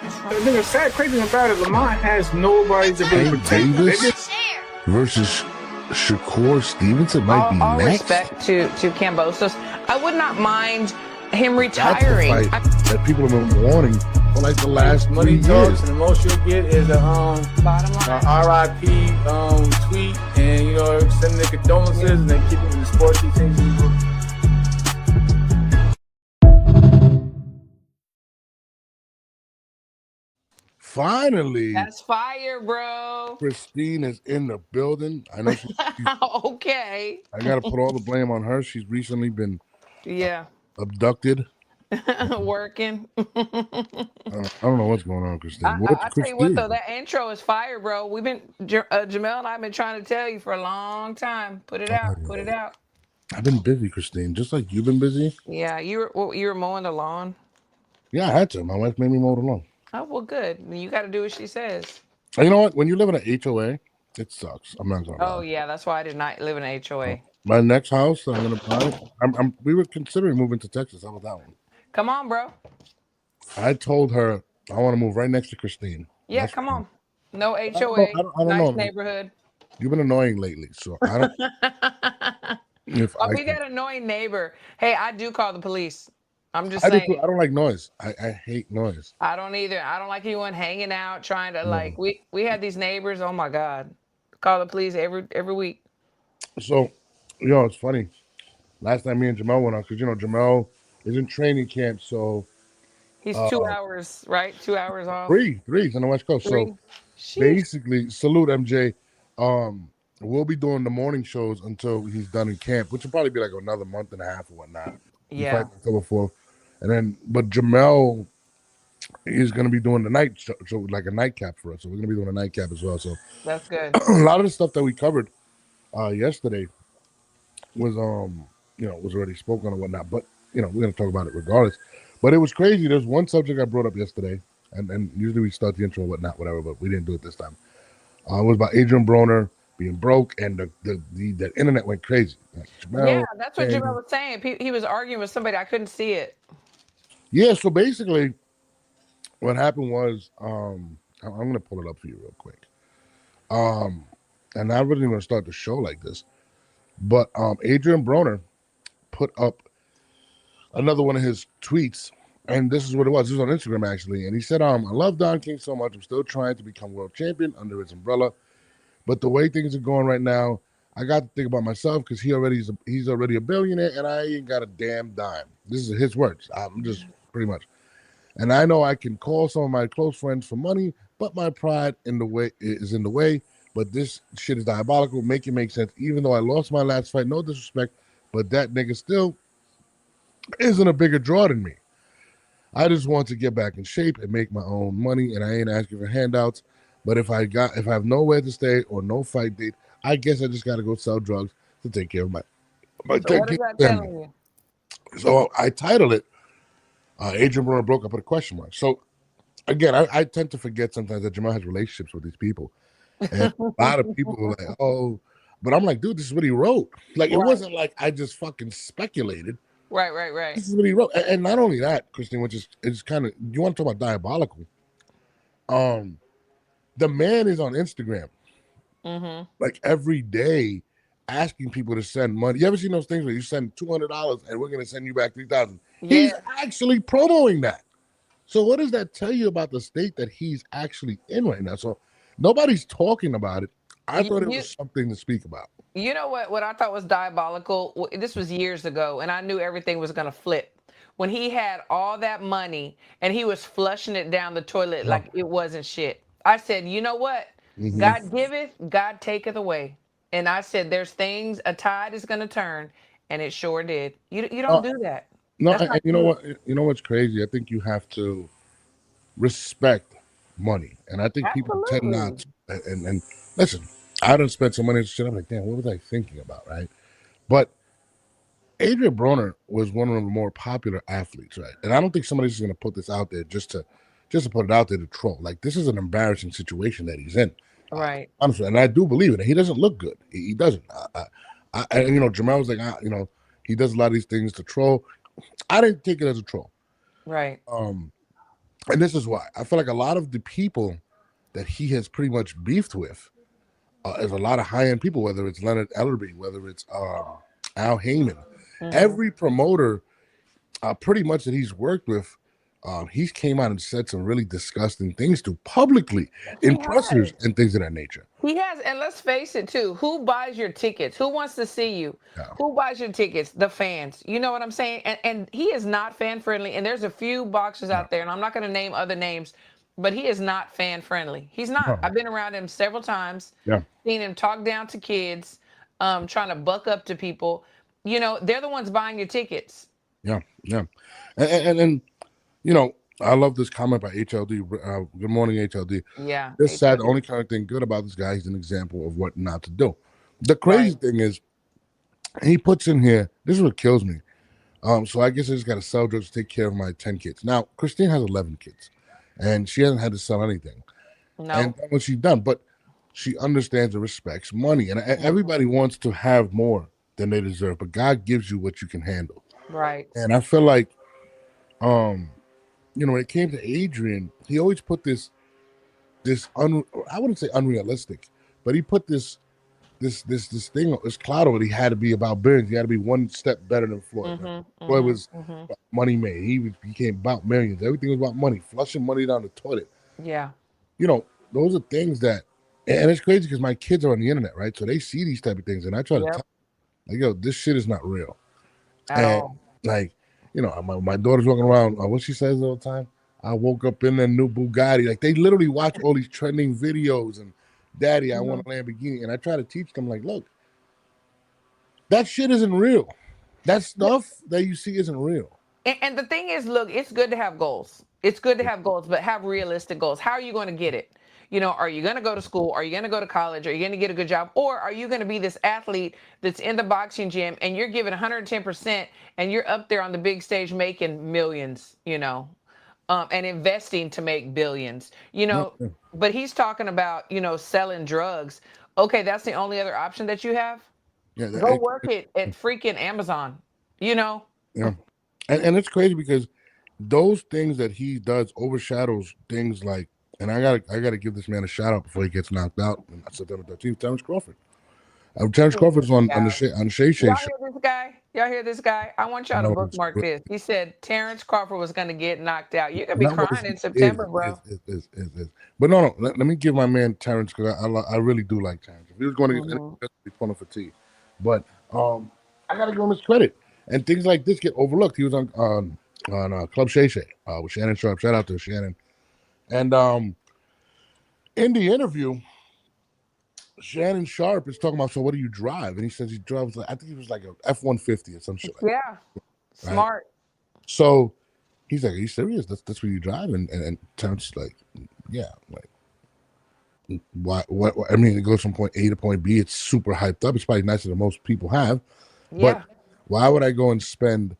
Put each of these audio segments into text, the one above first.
The nigga sad crazy about it. Lamont has nobody to really Hank protect. Davis versus Shakur Stevenson might be all next. respect to Kambosos. I would not mind him That's the retiring. fight that people have been wanting for like the last 3 Money years. talks, and the most you'll get is a Bottom line. RIP tweet, and sending the condolences, and then keeping the sports he thinks he will. Finally, That's fire, bro. Christine is in the building. I know she's Okay. I gotta put all the blame on her. She's recently been Yeah. abducted. Working. I don't know what's going on, Christine. I tell you what though, that intro is fire, bro. We've been Jamel and I've been trying to tell you for a long time. Put it out. Put it out. I've been busy, Christine, just like you've been busy. Yeah, you were mowing the lawn. Yeah, I had to. My wife made me mow the lawn. Oh well, good. You got to do what she says. And you know what? When you live in an HOA, it sucks. I'm not gonna lie. Oh yeah, that's why I did not live in an HOA. My next house that I'm gonna buy, we were considering moving to Texas. How about that one? Come on, bro. I told her I want to move right next to Christine. Yeah, That's come fine. on. No HOA. I don't nice know. neighborhood. You've been annoying lately, so I don't. If Oh, we got an annoying neighbor. Hey, I do call the police. I'm just I saying. don't like noise. I hate noise. I don't either. I don't like anyone hanging out trying to like. We had these neighbors. Oh my God, call the police every week. So, it's funny. Last time me and Jamel went on, because Jamel is in training camp, so He's 2 hours, right? 2 hours off. three on the West Coast. Three. So Sheesh. basically, salute MJ. We'll be doing the morning shows until he's done in camp, which will probably be like another month and a half or whatnot. Yeah. October 4th. And then, but Jamel is going to be doing the night show, so like a nightcap for us. So we're going to be doing a nightcap as well. So That's good. a lot of the stuff that we covered yesterday was was already spoken or whatnot. But we're going to talk about it regardless. But it was crazy. There's one subject I brought up yesterday, and usually we start the intro or whatnot, whatever, but we didn't do it this time. It was about Adrian Broner being broke, and the internet went crazy. Like, yeah, that's what Jamel was saying. He was arguing with somebody. I couldn't see it. Yeah, so basically, what happened was, I'm going to pull it up for you real quick. And I'm really going to start the show like this. But Adrian Broner put up another one of his tweets, and this is what it was. This was on Instagram, actually. And he said, I love Don King so much. I'm still trying to become world champion under his umbrella. But the way things are going right now, I got to think about myself because he's already a billionaire, and I ain't got a damn dime. This is his words. I'm just pretty much. And I know I can call some of my close friends for money, but my pride is in the way. But this shit is diabolical. Make it make sense. Even though I lost my last fight, no disrespect, but that nigga still isn't a bigger draw than me. I just want to get back in shape and make my own money, and I ain't asking for handouts. But if I have nowhere to stay or no fight date, I guess I just got to go sell drugs to take care of my So what is that telling you? So I titled it, Adrian Broner broke up with a question mark. So again, I tend to forget sometimes that Jamal has relationships with these people. And a lot of people are like, oh, but I'm like, dude, this is what he wrote. Like, it wasn't like I just fucking speculated. Right. This is what he wrote. And not only that, Christine, which is it's kind of, you want to talk about diabolical. The man is on Instagram, like every day, asking people to send money. You ever seen those things where you send $200 and we're going to send you back $3,000? Yeah. He's actually promoting that. So what does that tell you about the state that he's actually in right now? So nobody's talking about it. I thought it was something to speak about. You know what I thought was diabolical? This was years ago, and I knew everything was going to flip. When he had all that money and he was flushing it down the toilet like it wasn't shit. I said, you know what? God giveth, God taketh away. And I said, there's things, a tide is going to turn, and it sure did. You don't do that. No, and you know what? You know what's crazy? I think you have to respect money, and I think people tend not to. And listen, I done spent some money and shit. I'm like, damn, what was I thinking about, right? But Adrian Broner was one of the more popular athletes, right? And I don't think somebody's just going to put this out there just to put it out there to troll. Like, this is an embarrassing situation that he's in. Right. Honestly, and I do believe it. He doesn't look good. He doesn't. Jamal was like, he does a lot of these things to troll. I didn't take it as a troll. Right. And this is why I feel like a lot of the people that he has pretty much beefed with is a lot of high end people, whether it's Leonard Ellerby, whether it's Al Heyman, Hmm. every promoter pretty much that he's worked with. He's came out and said some really disgusting things to publicly in He pressers has. and things of that nature. He has, and let's face it too. Who buys your tickets? Who wants to see you? Yeah. Who buys your tickets? The fans. You know what I'm saying? And he is not fan friendly. And there's a few boxers No, out there, and I'm not going to name other names, but he is not fan friendly. He's not. no, I've been around him several times, yeah, seen him talk down to kids, trying to buck up to people. You know, they're the ones buying your tickets. yeah, yeah. And you know, I love this comment by HLD. Good morning, HLD. Yeah, This sad. The HOD. only kind of thing good about this guy, he's an example of what not to do. The Right. crazy thing is, he puts in here. This is what kills me. So I guess I just got to sell drugs to take care of my 10 kids. Now, Christine has 11 kids, and she hasn't had to sell anything. And No. that's what she's done. But she understands and respects money, and everybody wants to have more than they deserve. But God gives you what you can handle. Right. And I feel like, um, when it came to Adrian, he always put I wouldn't say unrealistic, but he put this thing, this cloud over it. He had to be about billions. He had to be one step better than Floyd. Right? Mhm. Floyd Mhm. was Mhm. money made. He became about millions. Everything was about money, flushing money down the toilet. Yeah. You know, those are things that, and it's crazy because my kids are on the internet, right? So they see these type of things, and I try to tell Yep. them, like, yo, this shit is not real. At And all. like, my daughter's walking around. What she says all the time. I woke up in a new Bugatti. Like they literally watch all these trending videos and, Daddy, I want Mhm. a Lamborghini. And I try to teach them, like, look, that shit isn't real. That stuff that you see isn't real. And the thing is, look, it's good to have goals. It's good to have goals, but have realistic goals. How are you going to get it? You know, are you going to go to school? Are you going to go to college? Are you going to get a good job? Or are you going to be this athlete that's in the boxing gym and you're giving 110% and you're up there on the big stage making millions, and investing to make billions, Yeah, yeah, but he's talking about, selling drugs. Okay, that's the only other option that you have? yeah, Go work it at freaking Amazon, you know? yeah. And it's crazy because those things that he does overshadows things like, and I gotta give this man a shout out before he gets knocked out on September 13th. Terrence Crawford. Terrence Crawford's on the Shay Shay Y'all show. hear this guy? Y'all hear this guy? I want y'all to No, it's bookmark this. He said Terrence Crawford was going to get knocked out. You're going to be not what crying it's, in is, September, bro. is. But no. Let me give my man Terrence, because I really do like Terrence. If he was going to get Hmm. be pulling for tea, but I gotta give him his credit. And things like this get overlooked. He was on Club Shay Shay with Shannon Sharp. Shout out to Shannon. And in the interview, Shannon Sharp is talking about, so what do you drive? And he says he drives, I think he was like a F-150 or some shit like Yeah, that, right? smart. So he's like, are you serious? That's what you drive? And Terrence is like, yeah, like, why? What? I mean, it goes from point A to point B. It's super hyped up. It's probably nicer than most people have, but Yeah. why would I go and spend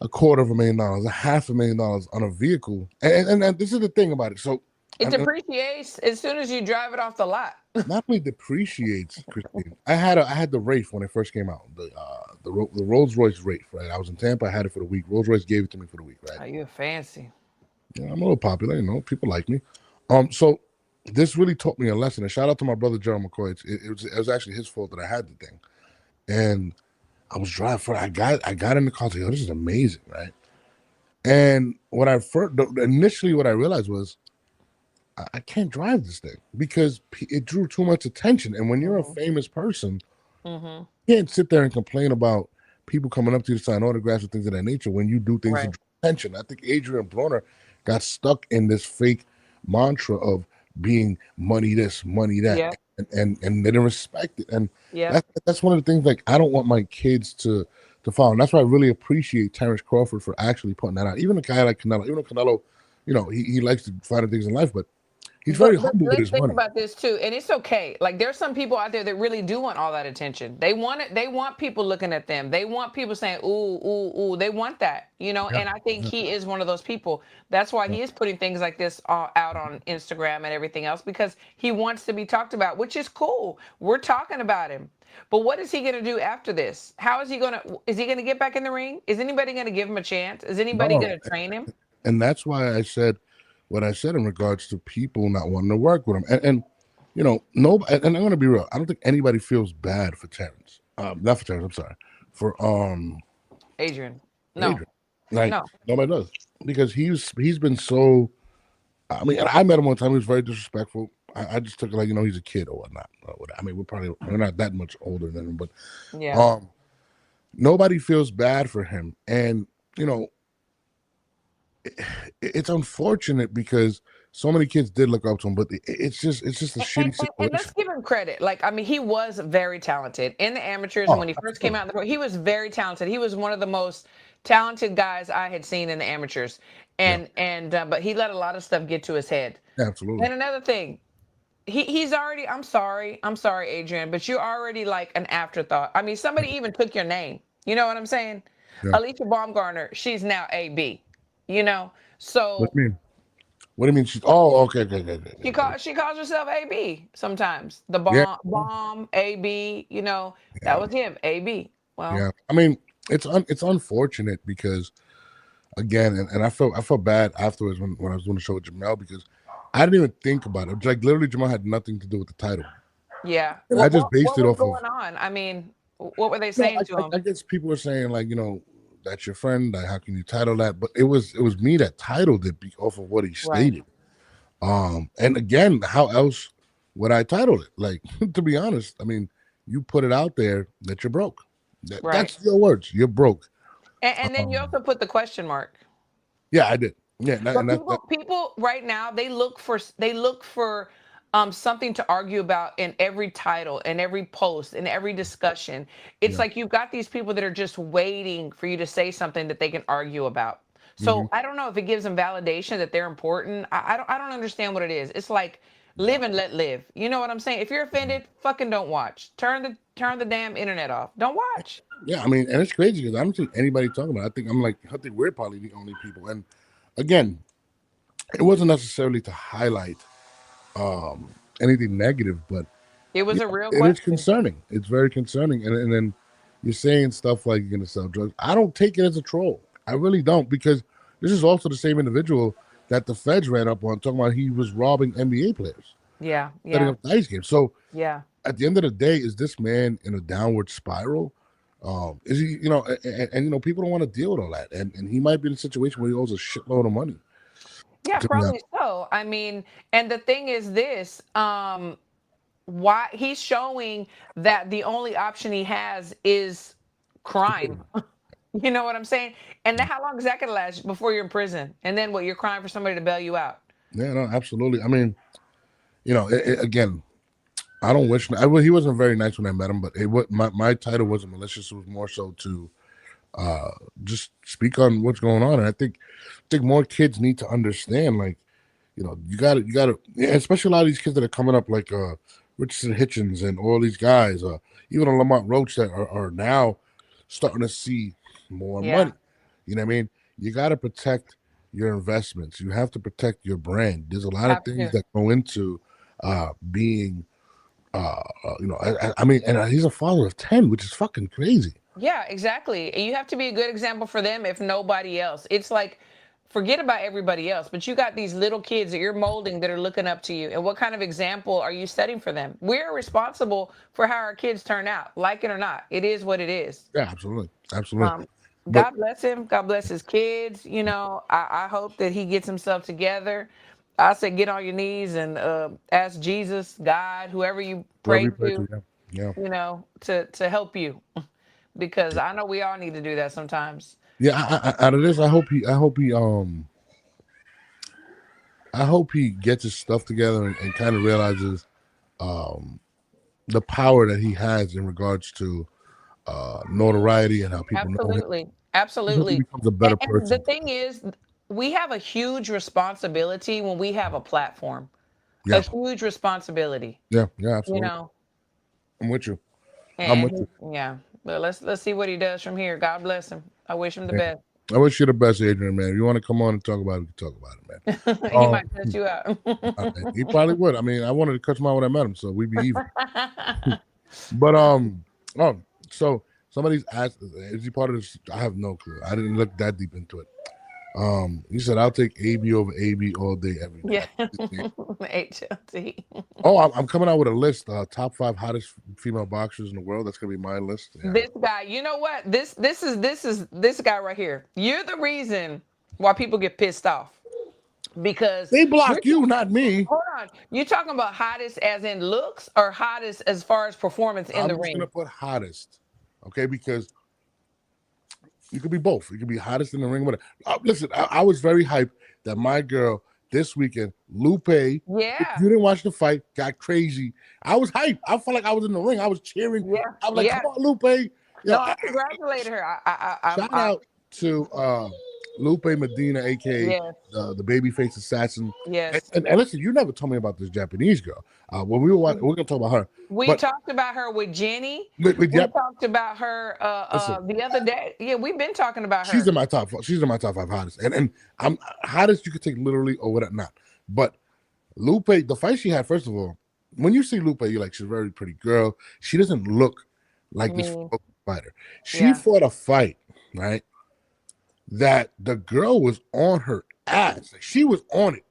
$250,000, $500,000 on a vehicle? And this is the thing about it. So, It and depreciates as soon as you drive it off the lot. not only depreciates, Christine. I had the Wraith when it first came out. The Rolls Royce Wraith, right? I was in Tampa. I had it for the week. Rolls Royce gave it to me for the week, right? Oh, you're fancy. Yeah, I'm a little popular, people like me. So this really taught me a lesson. And shout out to my brother Gerald McCoy. It was actually his fault that I had the thing. And I was driving for I got in the car. I was like, oh, this is amazing, right? And what I first initially what I realized was I can't drive this thing because it drew too much attention. And when you're a Hmm. famous person, Hmm. you can't sit there and complain about people coming up to you to sign autographs and things of that nature when you do things to Right. draw attention. I think Adrian Broner got stuck in this fake mantra of being money this, money that, Yep. and they didn't respect it. And Yep. that's one of the things, like, I don't want my kids to follow. And that's why I really appreciate Terrence Crawford for actually putting that out. Even a guy like Canelo, he likes to find things in life, but he's very But humble with let's his think money. about this too, and it's okay. Like there's some people out there that really do want all that attention. They want it. They want people looking at them. They want people saying, "Ooh, ooh, ooh." They want that, Yeah, And I think yeah, he is one of those people. That's why yeah. he is putting things like this out on Instagram and everything else because he wants to be talked about, which is cool. We're talking about him. But what is he going to do after this? How is he going to? Is he going to get back in the ring? Is anybody going to give him a chance? Is anybody No, going to train him? and that's why I said, what I said in regards to people not wanting to work with him. And you know, no, and I'm gonna be real. I don't think anybody feels bad for Terrence. Not for Terrence. I'm sorry, for Adrian. No, Adrian. Like no. nobody does because he's been so. I mean, and I met him one time. He was very disrespectful. I just took it like he's a kid or whatnot. I mean, we're not that much older than him, but Yeah. nobody feels bad for him, and you know, it's unfortunate because so many kids did look up to him, but it's just a shitty And let's situation. give him credit. Like, I mean, he was very talented in the amateurs, and Oh, when he first came absolutely. out in the pro, he was very talented. He was one of the most talented guys I had seen in the amateurs, Yeah, and but he let a lot of stuff get to his head. absolutely. And another thing, he's already. I'm sorry, Adrian, but you're already like an afterthought. I mean, somebody even took your name. You know what I'm saying? Yeah. Alicia Baumgartner, she's now AB. You know, What so do you mean? What do you mean? She's oh, okay, okay, okay, okay, okay. she calls herself AB sometimes. The Yeah, bomb AB. You know, that yeah, was him. AB. yeah. Well, I mean, it's unfortunate because again, and I felt bad afterwards when I was doing the show with Jamel because I didn't even think about it. Like literally, Jamel had nothing to do with the title, yeah. and I just based What it was off of going on? I mean, what were they no. saying to him? I guess people were saying like that's your friend. Like how can you title that? But it was me that titled it off of what he Right. stated. And again, how else would I title it? Like, to be honest, I mean, you put it out there that you're broke. Right. That's your words. You're broke. And then you Um, also put the question mark. yeah, I did. Yeah, and But that people right now they look for something to argue about in every title, in every post, in every discussion. It's yeah. like you've got these people that are just waiting for you to say something that they can argue about. Hmm. So I don't know if it gives them validation that they're important. I don't understand what it is. It's like live and let live. You know what I'm saying? If you're offended, fucking don't watch. Turn the damn internet off. Don't watch. Yeah, I mean, and it's crazy because I don't see anybody talking about it. I think we're probably the only people. And again, it wasn't necessarily to highlight anything negative, but It was yeah, a real it is question. concerning. It's very concerning. And then you're saying stuff like you're going to sell drugs. I don't take it as a troll. I really don't because this is also the same individual that the feds ran up on talking about he was robbing NBA players, Yeah, setting yeah, up dice games. So yeah. at the end of the day, is this man in a downward spiral? Is he, people don't want to deal with all that. And he might be in a situation where he owes a shitload of money. Yeah, To be honest. probably so. I mean, and the thing is this, why he's showing that the only option he has is crime. You know what I'm saying? And then how long is that gonna last before you're in prison? And then what, you're crying for somebody to bail you out? Yeah, no, absolutely. I mean, again, I don't wish. He wasn't very nice when I met him, but my title wasn't malicious. It was more so to just speak on what's going on. And I think more kids need to understand. Like, you got to, especially a lot of these kids that are coming up, like Richardson Hitchens and all these guys, even on Lamont Roach that are now starting to see more Yeah, money. You know what I mean? You got to protect your investments. You have to protect your brand. There's a lot of have things to. that go into being I mean, and he's a father of 10, which is fucking crazy. Yeah, exactly. And you have to be a good example for them if nobody else. It's like forget about everybody else, but you got these little kids that you're molding that are looking up to you. And what kind of example are you setting for them? We're responsible for how our kids turn out, like it or not. It is what it is. Yeah, absolutely, absolutely. Um, But God bless him. God bless his kids. You know, I hope that he gets himself together. I say get on your knees and ask Jesus, God, whoever you whoever pray you pray to, to, yeah, yeah, you know, to help you because I know we all need to do that sometimes. yeah. Out of this, I hope he gets his stuff together and kind of realizes the power that he has in regards to notoriety and how people know him. Absolutely. I hope he Absolutely. becomes a better And the person. thing is, we have a huge responsibility when we have a platform, a Yeah, huge responsibility, yeah, yeah. you Absolutely, know. I'm with you. I'm And with you. yeah, but let's see what he does from here. God bless him. I wish him the Man. best. I wish you the best, Adrian. Man, if you want to come on and talk about it, we can talk about it, man. He might cut you out. He probably would. I mean, I wanted to cut him out when I met him, so we'd be even. But oh, so somebody's asked, is he part of this? I have no clue. I didn't look that deep into it. He said, "I'll take AB over AB all day, every day." Yeah. HLT. Oh, I'm coming out with a list. Top 5 hottest female boxers in the world. That's gonna be my list. Yeah. This guy, you know what? This is this guy right here. You're the reason why people get pissed off. Because They you're block you, not me. hold on. You talking about hottest as in looks or hottest as far as performance in I'm the just ring? gonna put hottest, okay? Because you could be both. You could be hottest in the ring. Whatever. Listen, I was very hyped that my girl this weekend, Lupe. If Yeah. you didn't watch the fight, got crazy. I was hyped. I felt like I was in the ring. I was cheering. Yeah. I was like, Yeah. "Come on, Lupe!" No, I congratulated her. Shout out to Lupe Medina, aka Yes. the babyface assassin. Yes. And listen, you never told me about this Japanese girl. When we were watching, we're gonna talk about her. We But talked about her with Jenny. with We Jap- talked about her Listen. the other day. Yeah, we've been talking about her. she's in my top. She's in my top 5 hottest, and I'm hottest. You could take literally or whatever not. But Lupe, the fight she had, first of all, when you see Lupe, you're like, she's a very pretty girl. She doesn't look like this fighter. She Yeah. fought a fight, right? That the girl was on her ass. Like, she was on it.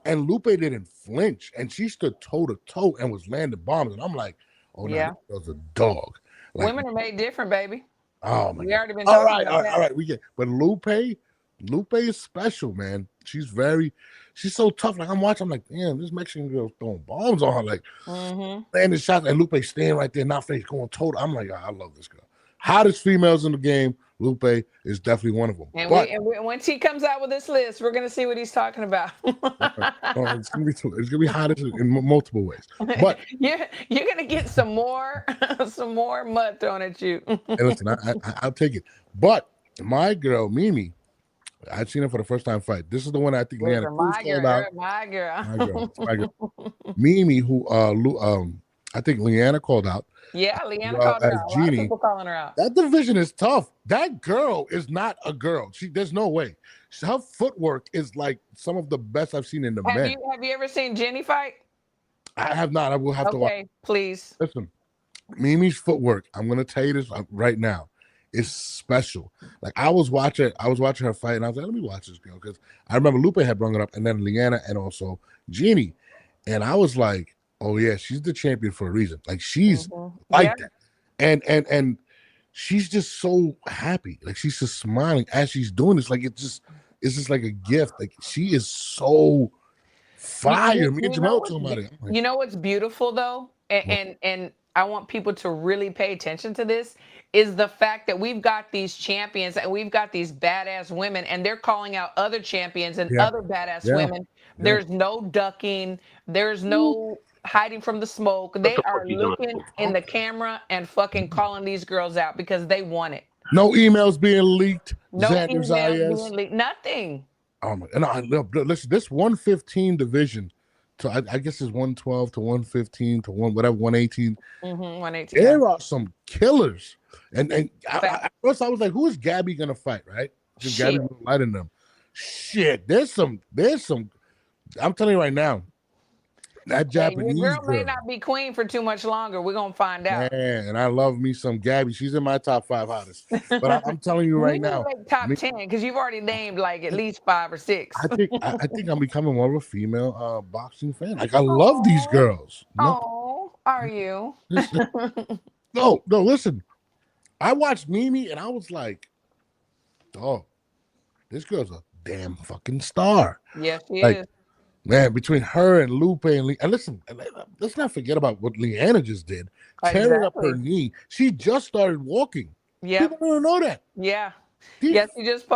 And Lupe didn't flinch. And she stood toe to toe and was landing bombs. And I'm like, oh, no, Yeah. that was a dog. Like, Women are made different, baby. oh, my We God. already been All talking right, about that. all right. We get, but Lupe is special, man. She's so tough. Like, I'm watching, I'm like, damn, this Mexican girl throwing bombs on her. Like, landing shots. And Lupe staying right there, not face going total. I'm like, I love this girl. Hottest females in the game. Lupe is definitely one of them. And, but once he comes out with this list, we're gonna see what he's talking about. it's gonna be hottest in multiple ways. But you're gonna get some more mud thrown at you. hey, listen, I'll take it. But my girl Mimi, I've seen her for the first time fight. This is the one I think Leanna Cruz called out. My girl. My girl. Mimi, who I think Leanna called out. Yeah, Leanna called her out. A lot of people calling her out. That division is tough. That girl is not a girl. There's no way. Her footwork is like some of the best I've seen in the men. Have you ever seen Jenny fight? I have not. I will have to watch. Okay, please. Listen, Mimi's footwork, I'm gonna tell you this right now, is special. Like I was watching her fight, and I was like, let me watch this girl, because I remember Lupe had brought it up, and then Leanna and also Jeannie. And I was like, oh yeah, she's the champion for a reason. Like she's like that. And she's just so happy. Like she's just smiling as she's doing this. Like it's just like a gift. Like she is so fire. Me and Jamal talking about it. You know what's beautiful though? And I want people to really pay attention to this, is the fact that we've got these champions and we've got these badass women, and they're calling out other champions and other badass women. There's no ducking. There's no hiding from the smoke. They are looking in the camera and fucking calling these girls out because they want it. No emails being leaked. No Xander emails Zayas. being leaked. Nothing. Oh my! No, listen, this 115 division, to I guess it's 112 to 115 to 118. 118. There are some killers, and at first I was like, who is Gabby gonna fight? Right? Because Gabby was lighting them. Shit, there's some. I'm telling you right now, that Japanese your girl may not be queen for too much longer. We're gonna find out. Man, and I love me some Gabby. She's in my top 5 hottest. But I'm telling you right now, like top 10, because you've already named like at least 5 or 6. I think I'm becoming more of a female boxing fan. Like I love these girls. Oh, are you? No, listen. I watched Mimi and I was like, oh, this girl's a damn fucking star. Yes, she like, is. Man, between her and Lupe and listen, let's not forget about what Leanna just did. Tearing up her knee. She just started walking. Yeah. People don't know that. Yeah. Yes, you just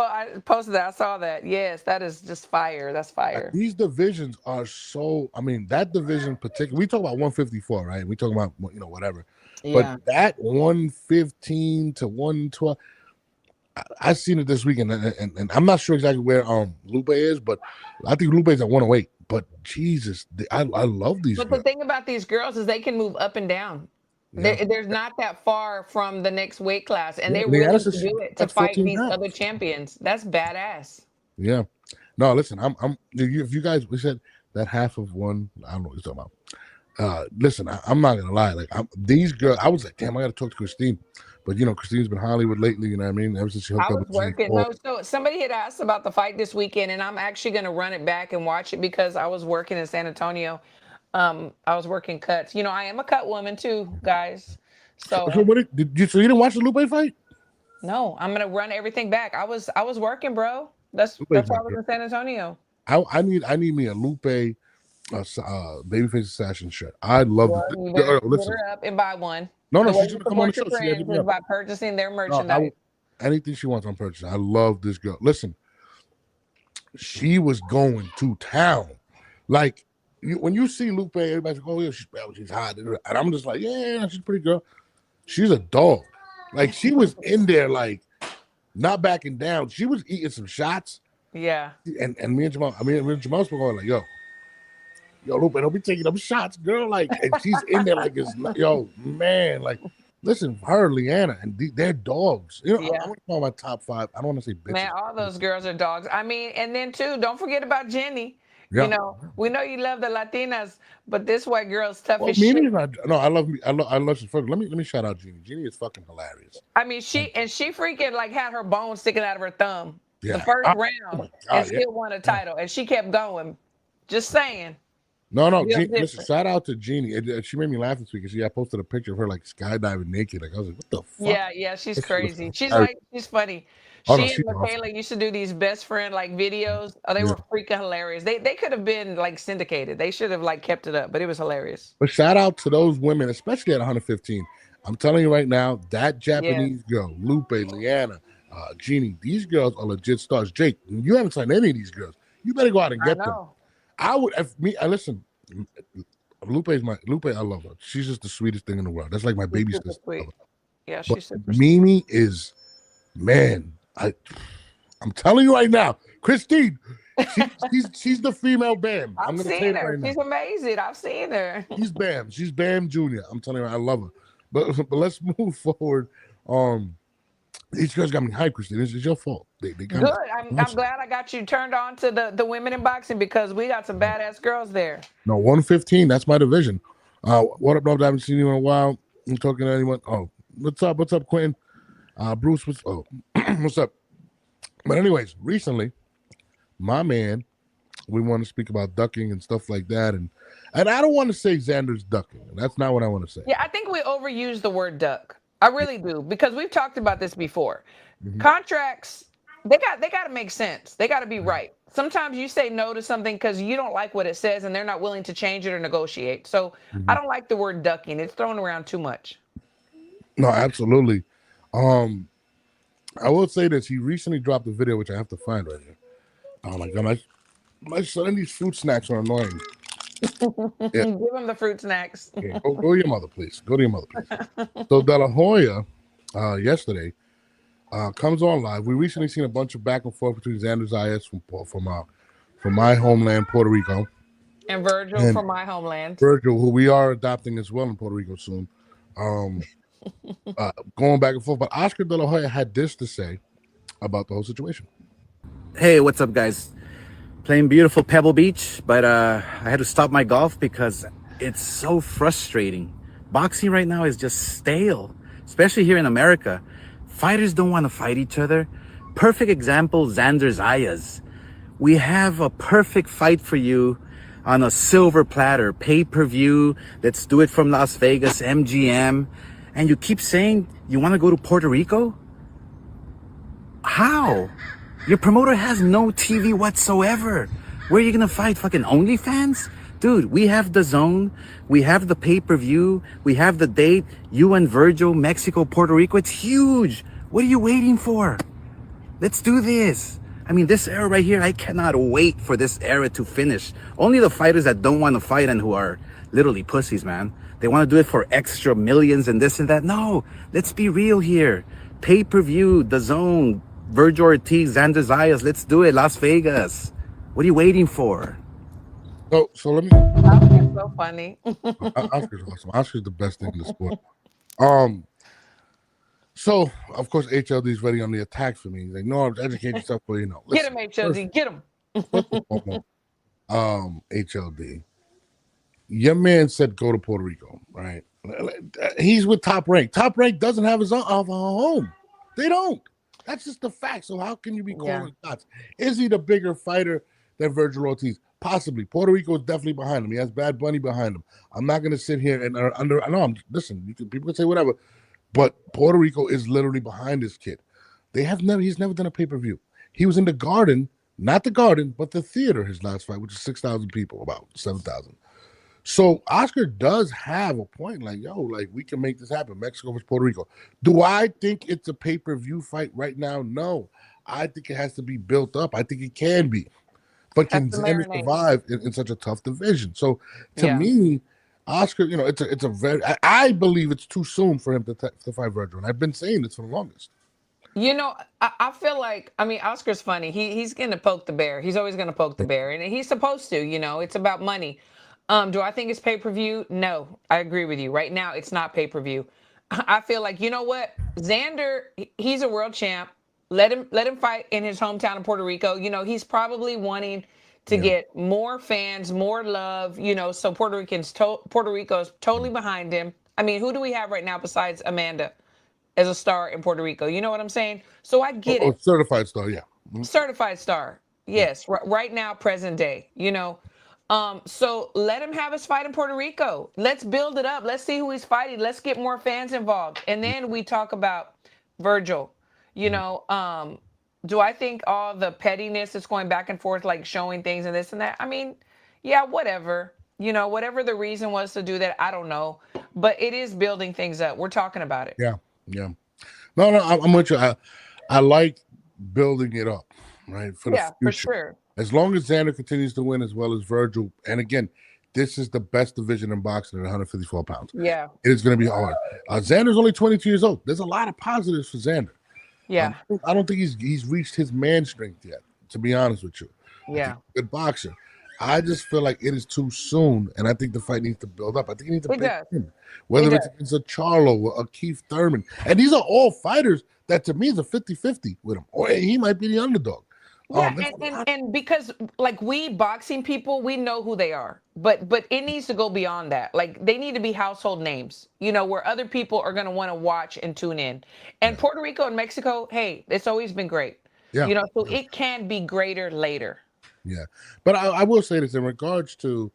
posted that. I saw that. Yes, that is just fire. That's fire. These divisions are so, that division particular, we talk about 154, right? We talk about, whatever. Yeah. But that 115 to 112, I seen it this weekend, and I'm not sure exactly where Lupe is, but I think Lupe's at 108. But Jesus, I love these. But the thing about these girls is they can move up and down. Yeah. There's not that far from the next weight class, and they're willing to do it to fight these other champions. That's badass. Yeah. No, listen, if you guys, we said that half of one, I don't know what you're talking about. Listen, I'm not gonna lie. Like these girls, I was like, damn, I gotta talk to Christine But you know, Christine's been Hollywood lately. You know what I mean? Ever since she hooked I up was with Jake working. Paul. No, so somebody had asked about the fight this weekend, and I'm actually going to run it back and watch it because I was working in San Antonio. I was working cuts. You know, I am a cut woman too, guys. So, So what did you? So you didn't watch the Lupe fight? no, I'm gonna run everything back. I was working, bro. That's Lupe's why I not was good. in San Antonio. I need me a Lupe babyface assassin shirt. I love Well, it. you better hit Listen, her up and buy one. no, The way she's you gonna come on the support your show. She hit friends me is up. by purchasing their No, I merchandise. will, anything she wants on purchase. I love this girl. Listen, she was going to town. Like when you see Lupe, everybody's like, "Oh yeah, she's hot," and I'm just like, "Yeah, she's a pretty girl." She's a dog. Like she was in there, like not backing down. She was eating some shots, Yeah. and me and Jamal, me and Jamal spoke on like, yo, Lupe, don't be taking them shots, girl. Like, and she's in there like it's yo, man, like. Listen, her, Leanna, and they're dogs. You know, Yeah. I want to call my top 5. I don't want to say bitches. Man, all those girls are dogs. I mean, and then too, don't forget about Jenny. You Yeah. know, we know you love the Latinas, but this white girl's tough Well, as shit. Mimi is not. No, I love. I love. First, let me shout out Jeannie. Jeannie is fucking hilarious. I mean, she freaking like had her bone sticking out of her thumb Yeah. the first Oh round my and God, yeah. still won a title, and she kept going. Just saying. No, Real listen. different. Shout out to Jeannie. She made me laugh this week. I posted a picture of her like skydiving naked. Like I was like, what the fuck? Yeah, she's That shit was crazy. She's hilarious. she's funny. Oh, no, She and she's awesome. Michaela used to do these best friend like videos. Oh, they were freaking hilarious. They could have been like syndicated. They should have like kept it up, but it was hilarious. But shout out to those women, especially at 115. I'm telling you right now, that Japanese girl, Lupe, Leanna, Jeannie, these girls are legit stars. Jake, you haven't signed any of these girls. You better go out and get them. I would. Listen. Lupe. I love her. She's just the sweetest thing in the world. That's like my baby sister. Sweet. Yeah, she's super Mimi is, man. I'm telling you right now, Christine. She's the female Bam. I'm gonna say it right now. She's amazing. I've seen her. She's Bam. She's Bam Junior. I'm telling you, I love her. But let's move forward. These girls got me hyped, Christine. It's your fault. They got good. I'm glad I got you turned on to the women in boxing because we got some badass girls there. No, 115. That's my division. What up, Bob? I haven't seen you in a while. I'm talking to anyone. Oh, what's up? What's up, Quentin? Bruce, what's up? But anyways, recently, my man, we want to speak about ducking and stuff like that, and I don't want to say Xander's ducking. That's not what I want to say. Yeah, I think we overuse the word duck. I really do because we've talked about this before. Contracts, they got to make sense. They got to be right. Sometimes you say no to something because you don't like what it says and they're not willing to change it or negotiate. So I don't like the word ducking. It's thrown around too much. No, absolutely. I will say this. He recently dropped a video, which I have to find right here. Oh my God, my son and these fruit snacks are annoying. Yeah. Give him the fruit snacks. Yeah, go to your mother, please. Go to your mother, please. So De La Hoya, yesterday, comes on live. We recently seen a bunch of back and forth between Xander Zayas from my homeland, Puerto Rico, and Virgil from my homeland. Virgil, who we are adopting as well in Puerto Rico soon. Going back and forth, but Oscar De La Hoya had this to say about the whole situation. Hey, what's up, guys? Playing beautiful Pebble Beach, but I had to stop my golf because it's so frustrating. Boxing right now is just stale, especially here in America. Fighters don't want to fight each other. Perfect example, Xander Zayas. We have a perfect fight for you on a silver platter, pay-per-view. Let's do it from Las Vegas, MGM. And you keep saying you want to go to Puerto Rico? How? Your promoter has no TV whatsoever. Where are you going to fight? Fucking OnlyFans? Dude, we have the zone. We have the pay-per-view. We have the date. You and Virgil, Mexico, Puerto Rico. It's huge. What are you waiting for? Let's do this. I mean, this era right here, I cannot wait for this era to finish. Only the fighters that don't want to fight and who are literally pussies, man. They want to do it for extra millions and this and that. No, let's be real here. Pay-per-view, the zone, Virgil Ortiz, Xander Zayas, let's do it. Las Vegas. What are you waiting for? So let me. Oscar's so funny. Oscar's awesome. Oscar's the best thing in the sport. So of course HLD's ready on the attack for me. He's like, no, educate yourself, but you know. Listen, get him, HLD. Get him. HLD. your man said go to Puerto Rico, right? He's with Top Rank. Top Rank doesn't have his own home. They don't. That's just the fact. So how can you be calling shots? Is he the bigger fighter than Virgil Ortiz? Possibly. Puerto Rico is definitely behind him. He has Bad Bunny behind him. I'm not going to sit here and I know. Listen. People can say whatever, but Puerto Rico is literally behind this kid. He's never done a pay-per-view. He was in the Garden, not the Garden, but the theater. His last fight, which is 6,000 people, about 7,000. So Oscar does have a point, like, yo, like we can make this happen. Mexico versus Puerto Rico. Do I think it's a pay-per-view fight right now? No. I think it has to be built up. I think it can be. But can Xander survive in such a tough division? So to me, Oscar, it's a very I believe it's too soon for him to fight Virgil. And I've been saying this for the longest. I feel like, Oscar's funny. He's going to poke the bear. He's always going to poke the bear. And he's supposed to, it's about money. Do I think it's pay-per-view? No, I agree with you. Right now, it's not pay-per-view. I feel like, you know what? Xander, he's a world champ. Let him fight in his hometown of Puerto Rico. He's probably wanting to get more fans, more love, so Puerto Rico's totally behind him. I mean, who do we have right now besides Amanda as a star in Puerto Rico? You know what I'm saying? So I get it. Certified star, yeah. Mm-hmm. Certified star. Yes, right now, present day, So let him have his fight in Puerto Rico. Let's build it up. Let's see who he's fighting. Let's get more fans involved. And then we talk about Virgil. Do I think all the pettiness that's going back and forth, like showing things and this and that? I mean, yeah, whatever. Whatever the reason was to do that, I don't know. But it is building things up. We're talking about it. Yeah. No, I'm with you. I like building it up, right? For the future. For sure. As long as Xander continues to win as well as Virgil, and again, this is the best division in boxing at 154 pounds. Yeah. It is going to be hard. Xander's only 22 years old. There's a lot of positives for Xander. Yeah. I don't think he's reached his man strength yet, to be honest with you. Yeah. Good boxer. I just feel like it is too soon, and I think the fight needs to build up. I think he needs to pick him. Whether it's against a Charlo or a Keith Thurman. And these are all fighters that, to me, is a 50-50 with him. Or he might be the underdog. Yeah, and because like we boxing people, we know who they are, but it needs to go beyond that. Like they need to be household names, where other people are going to want to watch and tune in. And Puerto Rico and Mexico, hey, it's always been great. Yeah, so it can be greater later. Yeah, but I will say this in regards to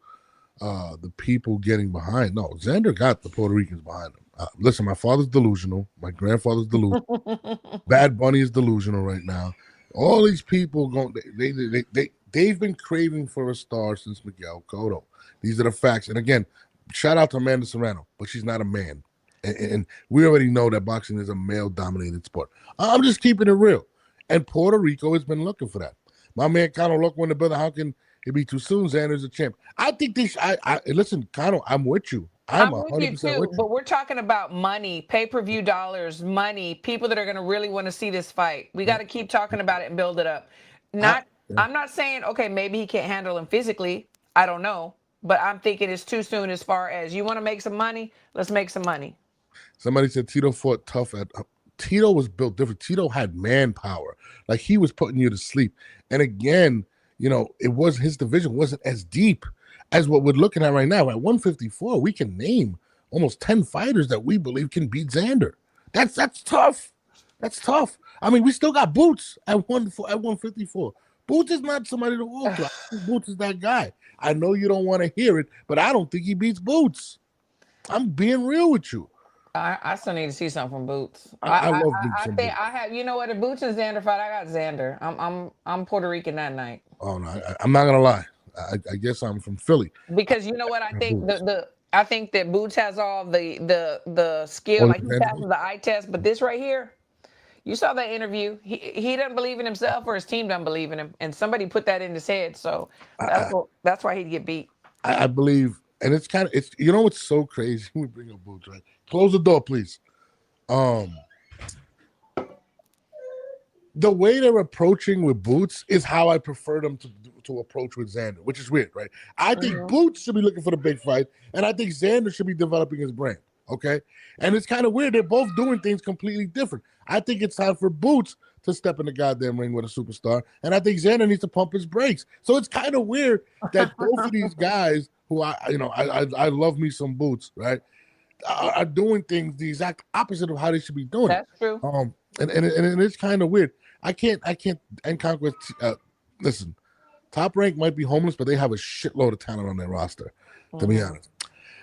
the people getting behind. No, Xander got the Puerto Ricans behind him. Listen, my father's delusional. My grandfather's delusional. Bad Bunny is delusional right now. All these people they've been craving for a star since Miguel Cotto. These are the facts. And again, shout out to Amanda Serrano, but she's not a man. And we already know that boxing is a male-dominated sport. I'm just keeping it real. And Puerto Rico has been looking for that. My man Cano Loco in the building. How can it be too soon? Xander's a champ. I think they should. Listen, Cano, I'm with you. I'm with you too, with you. But we're talking about money, pay-per-view dollars, money, people that are going to really want to see this fight. We got to keep talking about it and build it up. I'm not saying, okay, maybe he can't handle him physically. I don't know. But I'm thinking it's too soon as far as you want to make some money, let's make some money. Somebody said Tito fought tough Tito was built different. Tito had manpower. Like he was putting you to sleep. And again, his division wasn't as deep as what we're looking at right now. At 154, we can name almost 10 fighters that we believe can beat Xander. That's tough. That's tough. I mean, we still got Boots at 154. Boots is not somebody to walk to. I think Boots is that guy. I know you don't want to hear it, but I don't think he beats Boots. I'm being real with you. I still need to see something from Boots. I love Boots. I think I have. You know what? If Boots and Xander fight, I got Xander. I'm Puerto Rican that night. Oh no, I'm not gonna lie. I guess I'm from Philly. Because you know what I think I think that Boots has all the skill, like he passes the eye test, but this right here, you saw that interview. He doesn't believe in himself, or his team doesn't believe in him, and somebody put that in his head. So that's why he'd get beat. I believe, and it's what's so crazy. We bring up Boots, right? Close the door, please. The way they're approaching with Boots is how I prefer them to approach with Xander, which is weird, right? I think Boots should be looking for the big fight, and I think Xander should be developing his brand, okay? And it's kind of weird. They're both doing things completely different. I think it's time for Boots to step in the goddamn ring with a superstar, and I think Xander needs to pump his brakes. So it's kind of weird that both of these guys who I love me some Boots, right, are doing things the exact opposite of how they should be doing it. That's true. And it's kind of weird. I can't end Conquest. Listen, Top Rank might be homeless, but they have a shitload of talent on their roster. To be honest.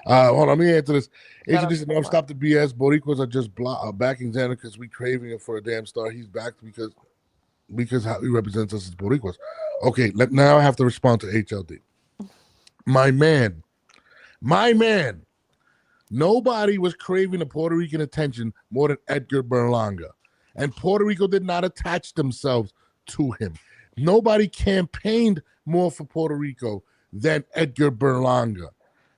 Hold on, let me answer this. Agent just no, stop the BS. Boricuas are just backing Xander because we craving him for a damn star. He's backed because how he represents us as Boricuas. Okay, now I have to respond to HLD. My man. Nobody was craving the Puerto Rican attention more than Edgar Berlanga. And Puerto Rico did not attach themselves to him. Nobody campaigned more for Puerto Rico than Edgar Berlanga.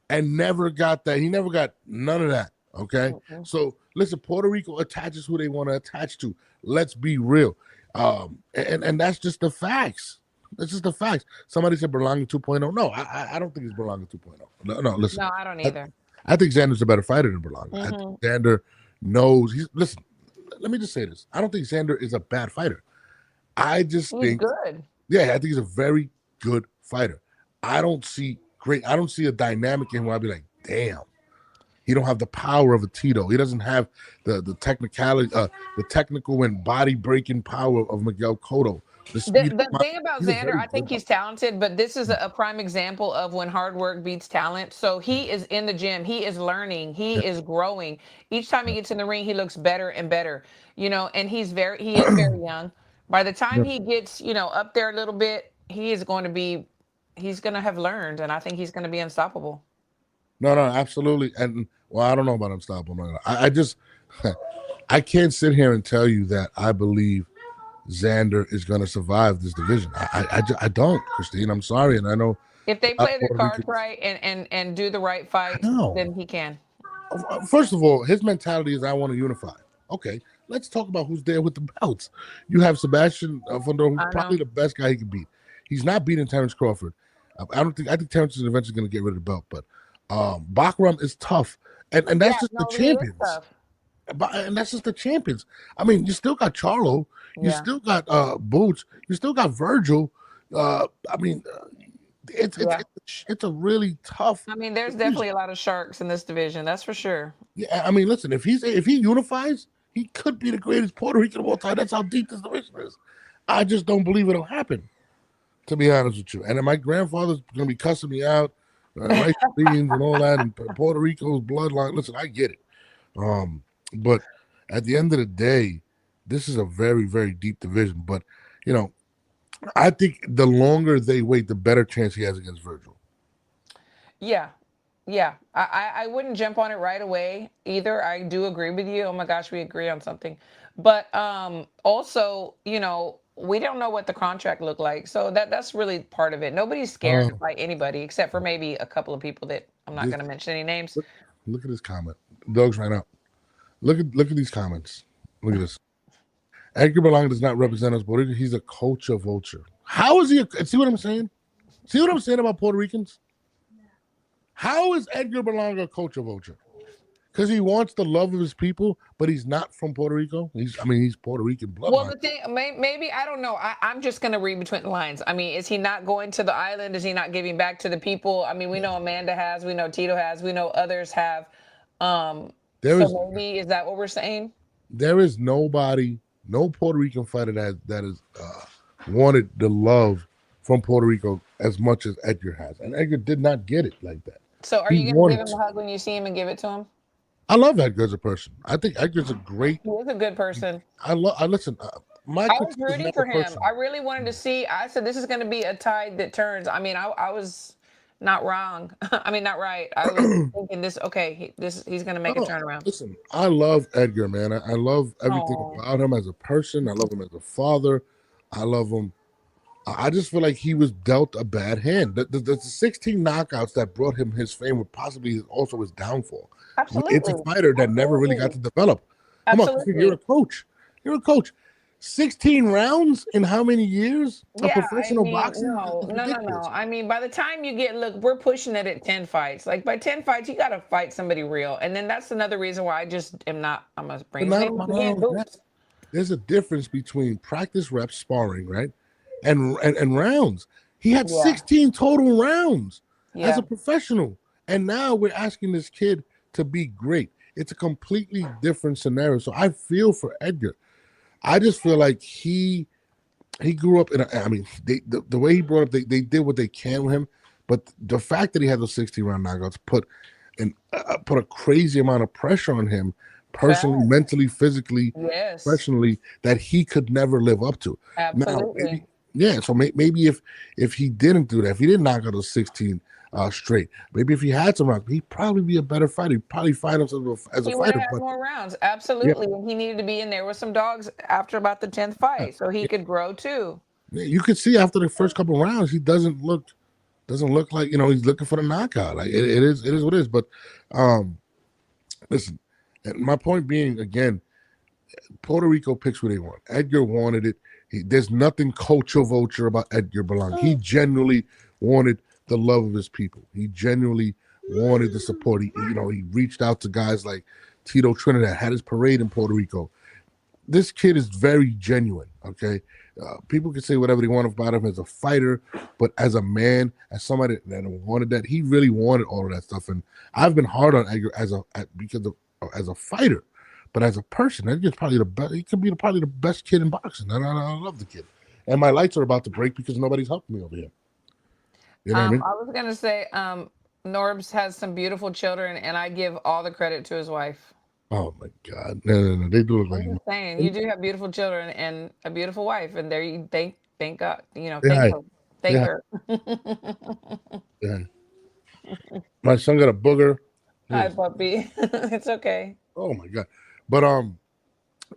And never got that. He never got none of that. Okay. Mm-hmm. So listen, Puerto Rico attaches who they want to attach to. Let's be real. And that's just the facts. That's just the facts. Somebody said Berlanga 2.0. No, I don't think it's Berlanga 2.0. No, listen. No, I don't either. I think Xander's a better fighter than Berlanga. Mm-hmm. I think Xander knows listen, let me just say this. I don't think Xander is a bad fighter. I just think good. Yeah, I think he's a very good fighter. I don't see a dynamic in where I'd be like, damn, he don't have the power of a Tito. He doesn't have the technicality, the technical and body breaking power of Miguel Cotto. The thing about Xander, I think he's talented, but this is a prime example of when hard work beats talent. So he is in the gym, he is learning, he is growing. Each time he gets in the ring, he looks better and better. And he is very young. By the time he gets, up there a little bit, he's going to have learned, and I think he's going to be unstoppable. No, absolutely. And I don't know about unstoppable. I can't sit here and tell you that I believe Xander is going to survive this division. I don't, Christine. I'm sorry, and I know if they play their cards right and do the right fight, then he can. First of all, his mentality is I want to unify. Okay, let's talk about who's there with the belts. You have Sebastian Fundora, who's probably the best guy he can beat. He's not beating Terrence Crawford. I think Terrence is eventually going to get rid of the belt, but Bakram is tough, and that's just the champions. And that's just the champions. I mean, you still got Charlo, you still got Boots, you still got Virgil. It's a really tough. I mean, there's definitely a lot of sharks in this division. That's for sure. Yeah, I mean, listen, if he unifies, he could be the greatest Puerto Rican of all time. That's how deep this division is. I just don't believe it'll happen, to be honest with you. And then my grandfather's going to be cussing me out, rice beans and all that, and Puerto Rico's bloodline. Listen, I get it. But at the end of the day, this is a very, very deep division. But, I think the longer they wait, the better chance he has against Virgil. Yeah. I wouldn't jump on it right away either. I do agree with you. Oh my gosh, we agree on something. But also, we don't know what the contract looked like. So that's really part of it. Nobody's scared to fight anybody except for maybe a couple of people that I'm not going to mention any names. Look at this comment. Dogs ran out. Look at these comments. Look at this. Edgar Berlanga does not represent us, Puerto Rico. He's a culture vulture. How is he? See what I'm saying? See what I'm saying about Puerto Ricans? How is Edgar Berlanga a culture vulture? Because he wants the love of his people, but he's not from Puerto Rico. He's Puerto Rican bloodline. Well, the thing, maybe, I don't know. I'm just going to read between the lines. I mean, is he not going to the island? Is he not giving back to the people? I mean, we know Amanda has, we know Tito has, we know others have. Maybe, is that what we're saying? There is nobody, no Puerto Rican fighter that is wanted the love from Puerto Rico as much as Edgar has. And Edgar did not get it like that. So are you going to give him a hug when you see him and give it to him? I love Edgar as a person. I think Edgar's a great. He is a good person. I listen. I was rooting for him. I really wanted to see. I said this is going to be a tide that turns. I mean, I was not wrong. I mean, not right. I was thinking this. Okay, he's going to make a turnaround. Listen, I love Edgar, man. I love everything about him as a person. I love him as a father. I love him. I just feel like he was dealt a bad hand. The 16 knockouts that brought him his fame were possibly also his downfall. Absolutely. It's a fighter that never really got to develop. Come on, you're a coach. 16 rounds in how many years of professional boxing? No. I mean, by the time you we're pushing it at 10 fights. Like by 10 fights, you got to fight somebody real. And then that's another reason why I just am not. I'm going to bring his name again. There's a difference between practice reps, sparring, right, and rounds. He had 16 total rounds. as a professional. And now we're asking this kid to be great. It's a completely different scenario. So I feel for Edgar. I just feel like he grew up in the way he brought up, they did what they can with him. But the fact that he had those 16-round knockouts put a crazy amount of pressure on him personally, mentally, physically, professionally, that he could never live up to. Absolutely. So maybe if he didn't do that, if he didn't knock out those 16 straight, maybe if he had some rounds, he'd probably be a better fighter. He'd probably fight himself as a fighter. He would have had more rounds. Absolutely. And he needed to be in there with some dogs after about the 10th fight so he could grow too. Yeah, you could see after the first couple of rounds, he doesn't look like, he's looking for the knockout. Like it is what it is. But listen, my point being, again, Puerto Rico picks what they want. Edgar wanted it. There's nothing culture vulture about Edgar Berlanga. He genuinely wanted the love of his people. He genuinely wanted the support. He reached out to guys like Tito Trinidad, had his parade in Puerto Rico. This kid is very genuine, okay? People can say whatever they want about him as a fighter, but as a man, as somebody that wanted that, he really wanted all of that stuff. And I've been hard on Edgar as a fighter, but as a person, Edgar's probably the best. He could be probably the best kid in boxing. I love the kid. And my lights are about to break because nobody's helping me over here. You know what I mean? I was going to say, Norbs has some beautiful children, and I give all the credit to his wife. Oh my God! No, they do look like. I'm just saying, you do have beautiful children and a beautiful wife, and there you thank God, thank her. Yeah. My son got a booger. Hi, puppy. It's okay. Oh my God! But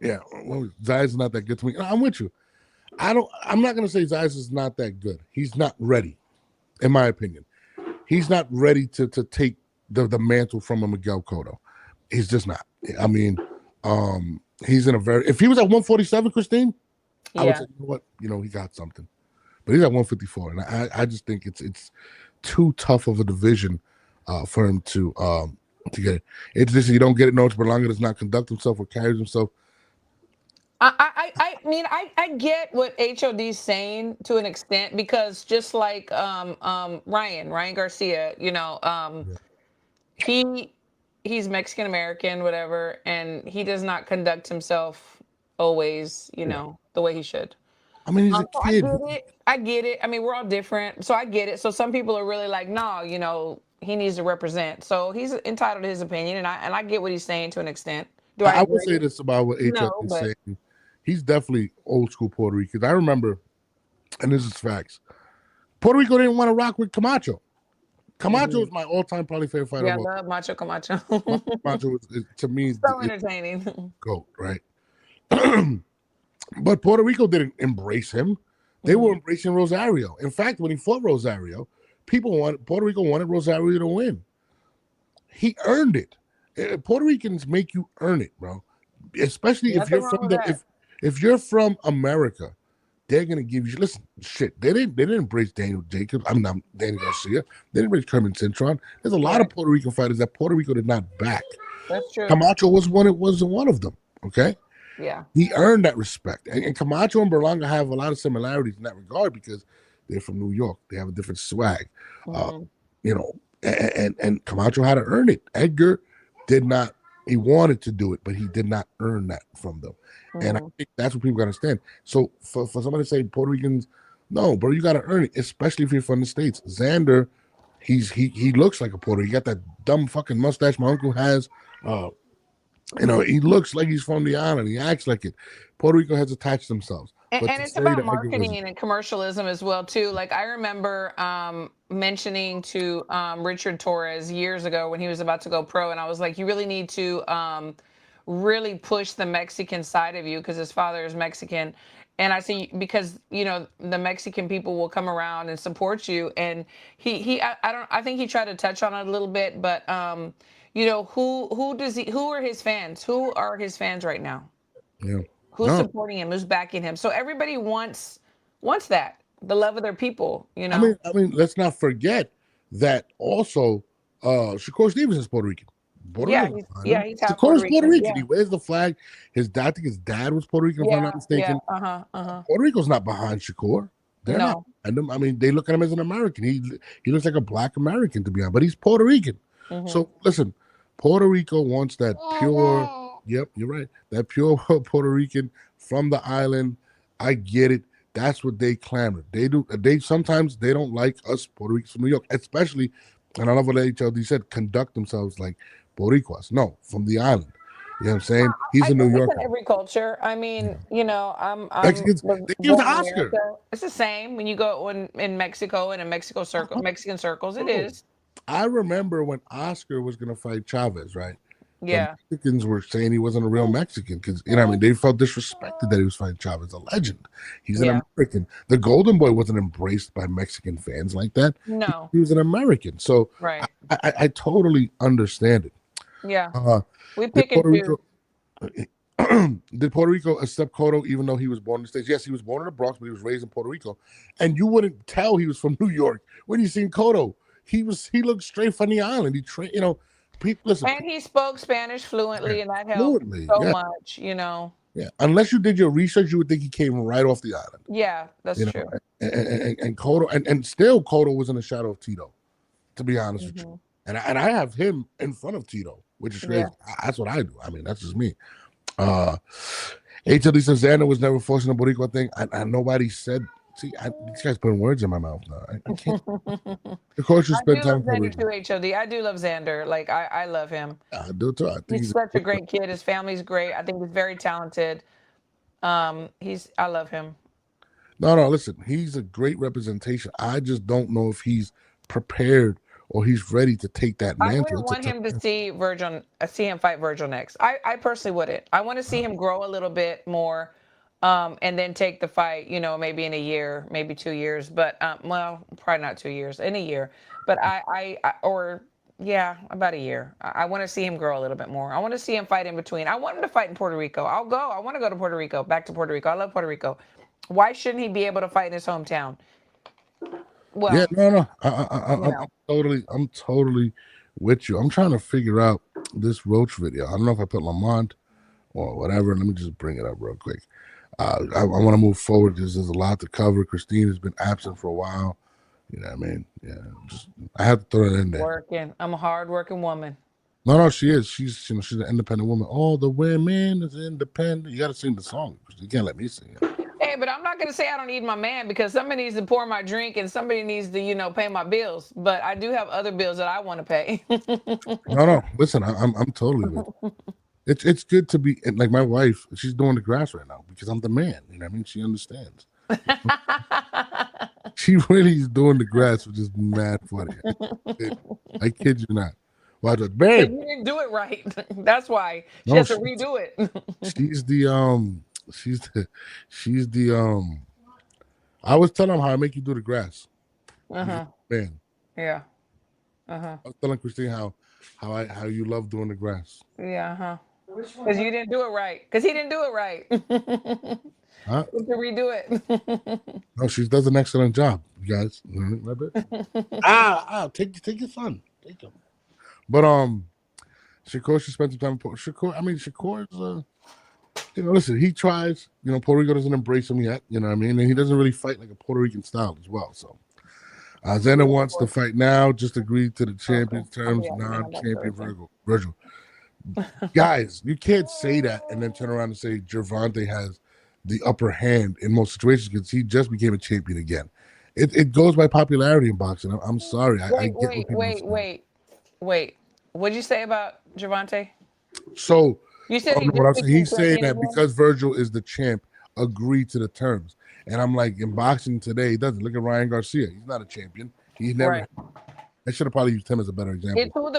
Zayas is not that good to me. I'm with you. I'm not gonna say Zayas is not that good. He's not ready, in my opinion. He's not ready to take the mantle from a Miguel Cotto. He's just not. I mean, he's in a very. If he was at 147, Christine, I would say, you know what, he got something. But he's at 154, and I just think it's too tough of a division for him to get it. It's just you don't get it. Noach Berlanga does not conduct himself or carries himself. I mean, I get what HOD's saying to an extent, because just like Ryan Garcia, he's Mexican American, whatever, and he does not conduct himself always, the way he should. I mean, he's a kid. I get it. I mean, we're all different, so I get it. So some people are really like, no, he needs to represent. So he's entitled to his opinion, and I get what he's saying to an extent. I would say this about what HOD is saying. He's definitely old school Puerto Rican. I remember, and this is facts, Puerto Rico didn't want to rock with Camacho. Camacho is my all-time probably favorite fighter. Yeah, I love Macho Camacho. Camacho is, to me, so entertaining. GOAT, right? But Puerto Rico didn't embrace him. They were embracing Rosario. In fact, when he fought Rosario, Puerto Rico wanted Rosario to win. He earned it. Puerto Ricans make you earn it, bro. Especially if you're from if you're from America, they're gonna give you. Listen, shit. They didn't embrace Daniel Jacobs. I'm not Danny Garcia. They didn't embrace Kermit Cintron. There's a lot of Puerto Rican fighters that Puerto Rico did not back. That's true. Camacho wasn't one of them. Okay. Yeah. He earned that respect, and Camacho and Berlanga have a lot of similarities in that regard because they're from New York. They have a different swag, and Camacho had to earn it. Edgar did not. He wanted to do it, but he did not earn that from them. And I think that's what people got to understand. So for somebody to say Puerto Ricans, no, bro, you got to earn it, especially if you're from the States. Xander, he looks like a Puerto Rican. He got that dumb fucking mustache my uncle has. He looks like he's from the island. He acts like it. Puerto Rico has attached themselves. And it's about marketing and commercialism as well, too. Like, I remember mentioning to Richard Torres years ago when he was about to go pro, and I was like, you really need to really push the Mexican side of you, because his father is Mexican. And I see, because, the Mexican people will come around and support you. And I think he tried to touch on it a little bit, but who are his fans? Who are his fans right now? Yeah. Who's supporting him? Who's backing him? So everybody wants that, the love of their people. I mean, let's not forget that also Shakur Stevens is Puerto Rican. He's half Shakur's Puerto Rican. Yeah. He wears the flag. I think his dad was Puerto Rican, if I'm not mistaken. Puerto Rico's not behind Shakur. They're not. No. I mean, they look at him as an American. He looks like a black American, to be honest, but he's Puerto Rican. So listen, Puerto Rico wants that pure. Yep, you're right. That pure Puerto Rican from the island. I get it. That's what they clamor. They do. They sometimes they don't like us Puerto Ricans from New York, especially. And I love what HLD said. Conduct themselves like Boricuas. No, from the island. You know what I'm saying? He's a New think it's Yorker. in every culture. I mean, you know, I'm Mexicans, was they give born the in Oscar. America. It's the same when you go in Mexico and in Mexican circles. It is. I remember when Oscar was gonna fight Chavez, right? Yeah. The Mexicans were saying he wasn't a real Mexican because you know, what I mean, they felt disrespected that he was fighting Chavez, a legend. He's an American. The Golden Boy wasn't embraced by Mexican fans like that. No. He was an American, so Right. I totally understand it. Yeah. We Did pick and Puerto choose. Rico, did Puerto Rico accept Cotto even though he was born in the States? Yes, he was born in the Bronx, but he was raised in Puerto Rico, and you wouldn't tell he was from New York when you seen Cotto. He looked straight from the island. You know, people listen. And he spoke Spanish fluently, and that helped so much, you know. Yeah, unless you did your research, you would think he came right off the island. Yeah, that's true. And Cotto, and still Cotto was in the shadow of Tito, to be honest with you. And I have him in front of Tito, which is crazy. That's what I do. I mean, that's just me. HLD says Xander was never forcing the Boricua thing. And nobody said. See, these guys putting words in my mouth now. I can't. Of course, you spend time with Xander too, HLD. I do love Xander. Like I love him. I do too. I think he's such a great kid. His family's great. I think he's very talented. I love him. No. Listen, he's a great representation. I just don't know if he's prepared or he's ready to take that mantle. I wouldn't want him to see him fight Virgil next. I personally wouldn't. I want to see him grow a little bit more. And then take the fight, you know, maybe in a year, maybe 2 years, but well, probably not 2 years, in a year. But about a year. I want to see him grow a little bit more. I want to see him fight in between. I want him to fight in Puerto Rico. I'll go. I want to go to Puerto Rico, back to Puerto Rico. I love Puerto Rico. Why shouldn't he be able to fight in his hometown? Well, yeah, no. I'm totally with you. I'm trying to figure out this Roach video. I don't know if I put Lamont or whatever. Let me just bring it up real quick. I want to move forward because there's a lot to cover. Christine has been absent for a while. You know what I mean? Yeah, I have to throw it in there. Working. I'm a hard-working woman. No, she is. She's an independent woman. All the women is independent. You got to sing the song. You can't let me sing it. Hey, but I'm not going to say I don't need my man because somebody needs to pour my drink and somebody needs to, you know, pay my bills. But I do have other bills that I want to pay. No. Listen, I'm totally with you. It's good to be like my wife. She's doing the grass right now because I'm the man. You know what I mean? She understands. She really is doing the grass, which is mad funny. I kid you not. Why the babe? You didn't do it right. That's why she has to redo it. She's the I was telling him how I make you do the grass. Man. Yeah. I was telling Christine how you love doing the grass. Yeah. Because you didn't do it right. Because he didn't do it right. Huh? To redo it. No, she does an excellent job, you guys. Take your son. Take him. But Shakur should spend some time with Shakur's you know, listen, he tries, you know, Puerto Rico doesn't embrace him yet, you know what I mean? And he doesn't really fight like a Puerto Rican style as well. So Xander wants to fight now, just agreed to the champion terms, non-champion Virgil. Guys, you can't say that and then turn around and say Gervonta has the upper hand in most situations because he just became a champion again. It goes by popularity in boxing. I'm sorry. Wait. What'd you say about Gervonta? So you said he's saying that because Virgil is the champ, agreed to the terms. And I'm like, in boxing today, he doesn't. Look at Ryan Garcia. He's not a champion. He's never. Right. I should have probably used him as a better example. It's who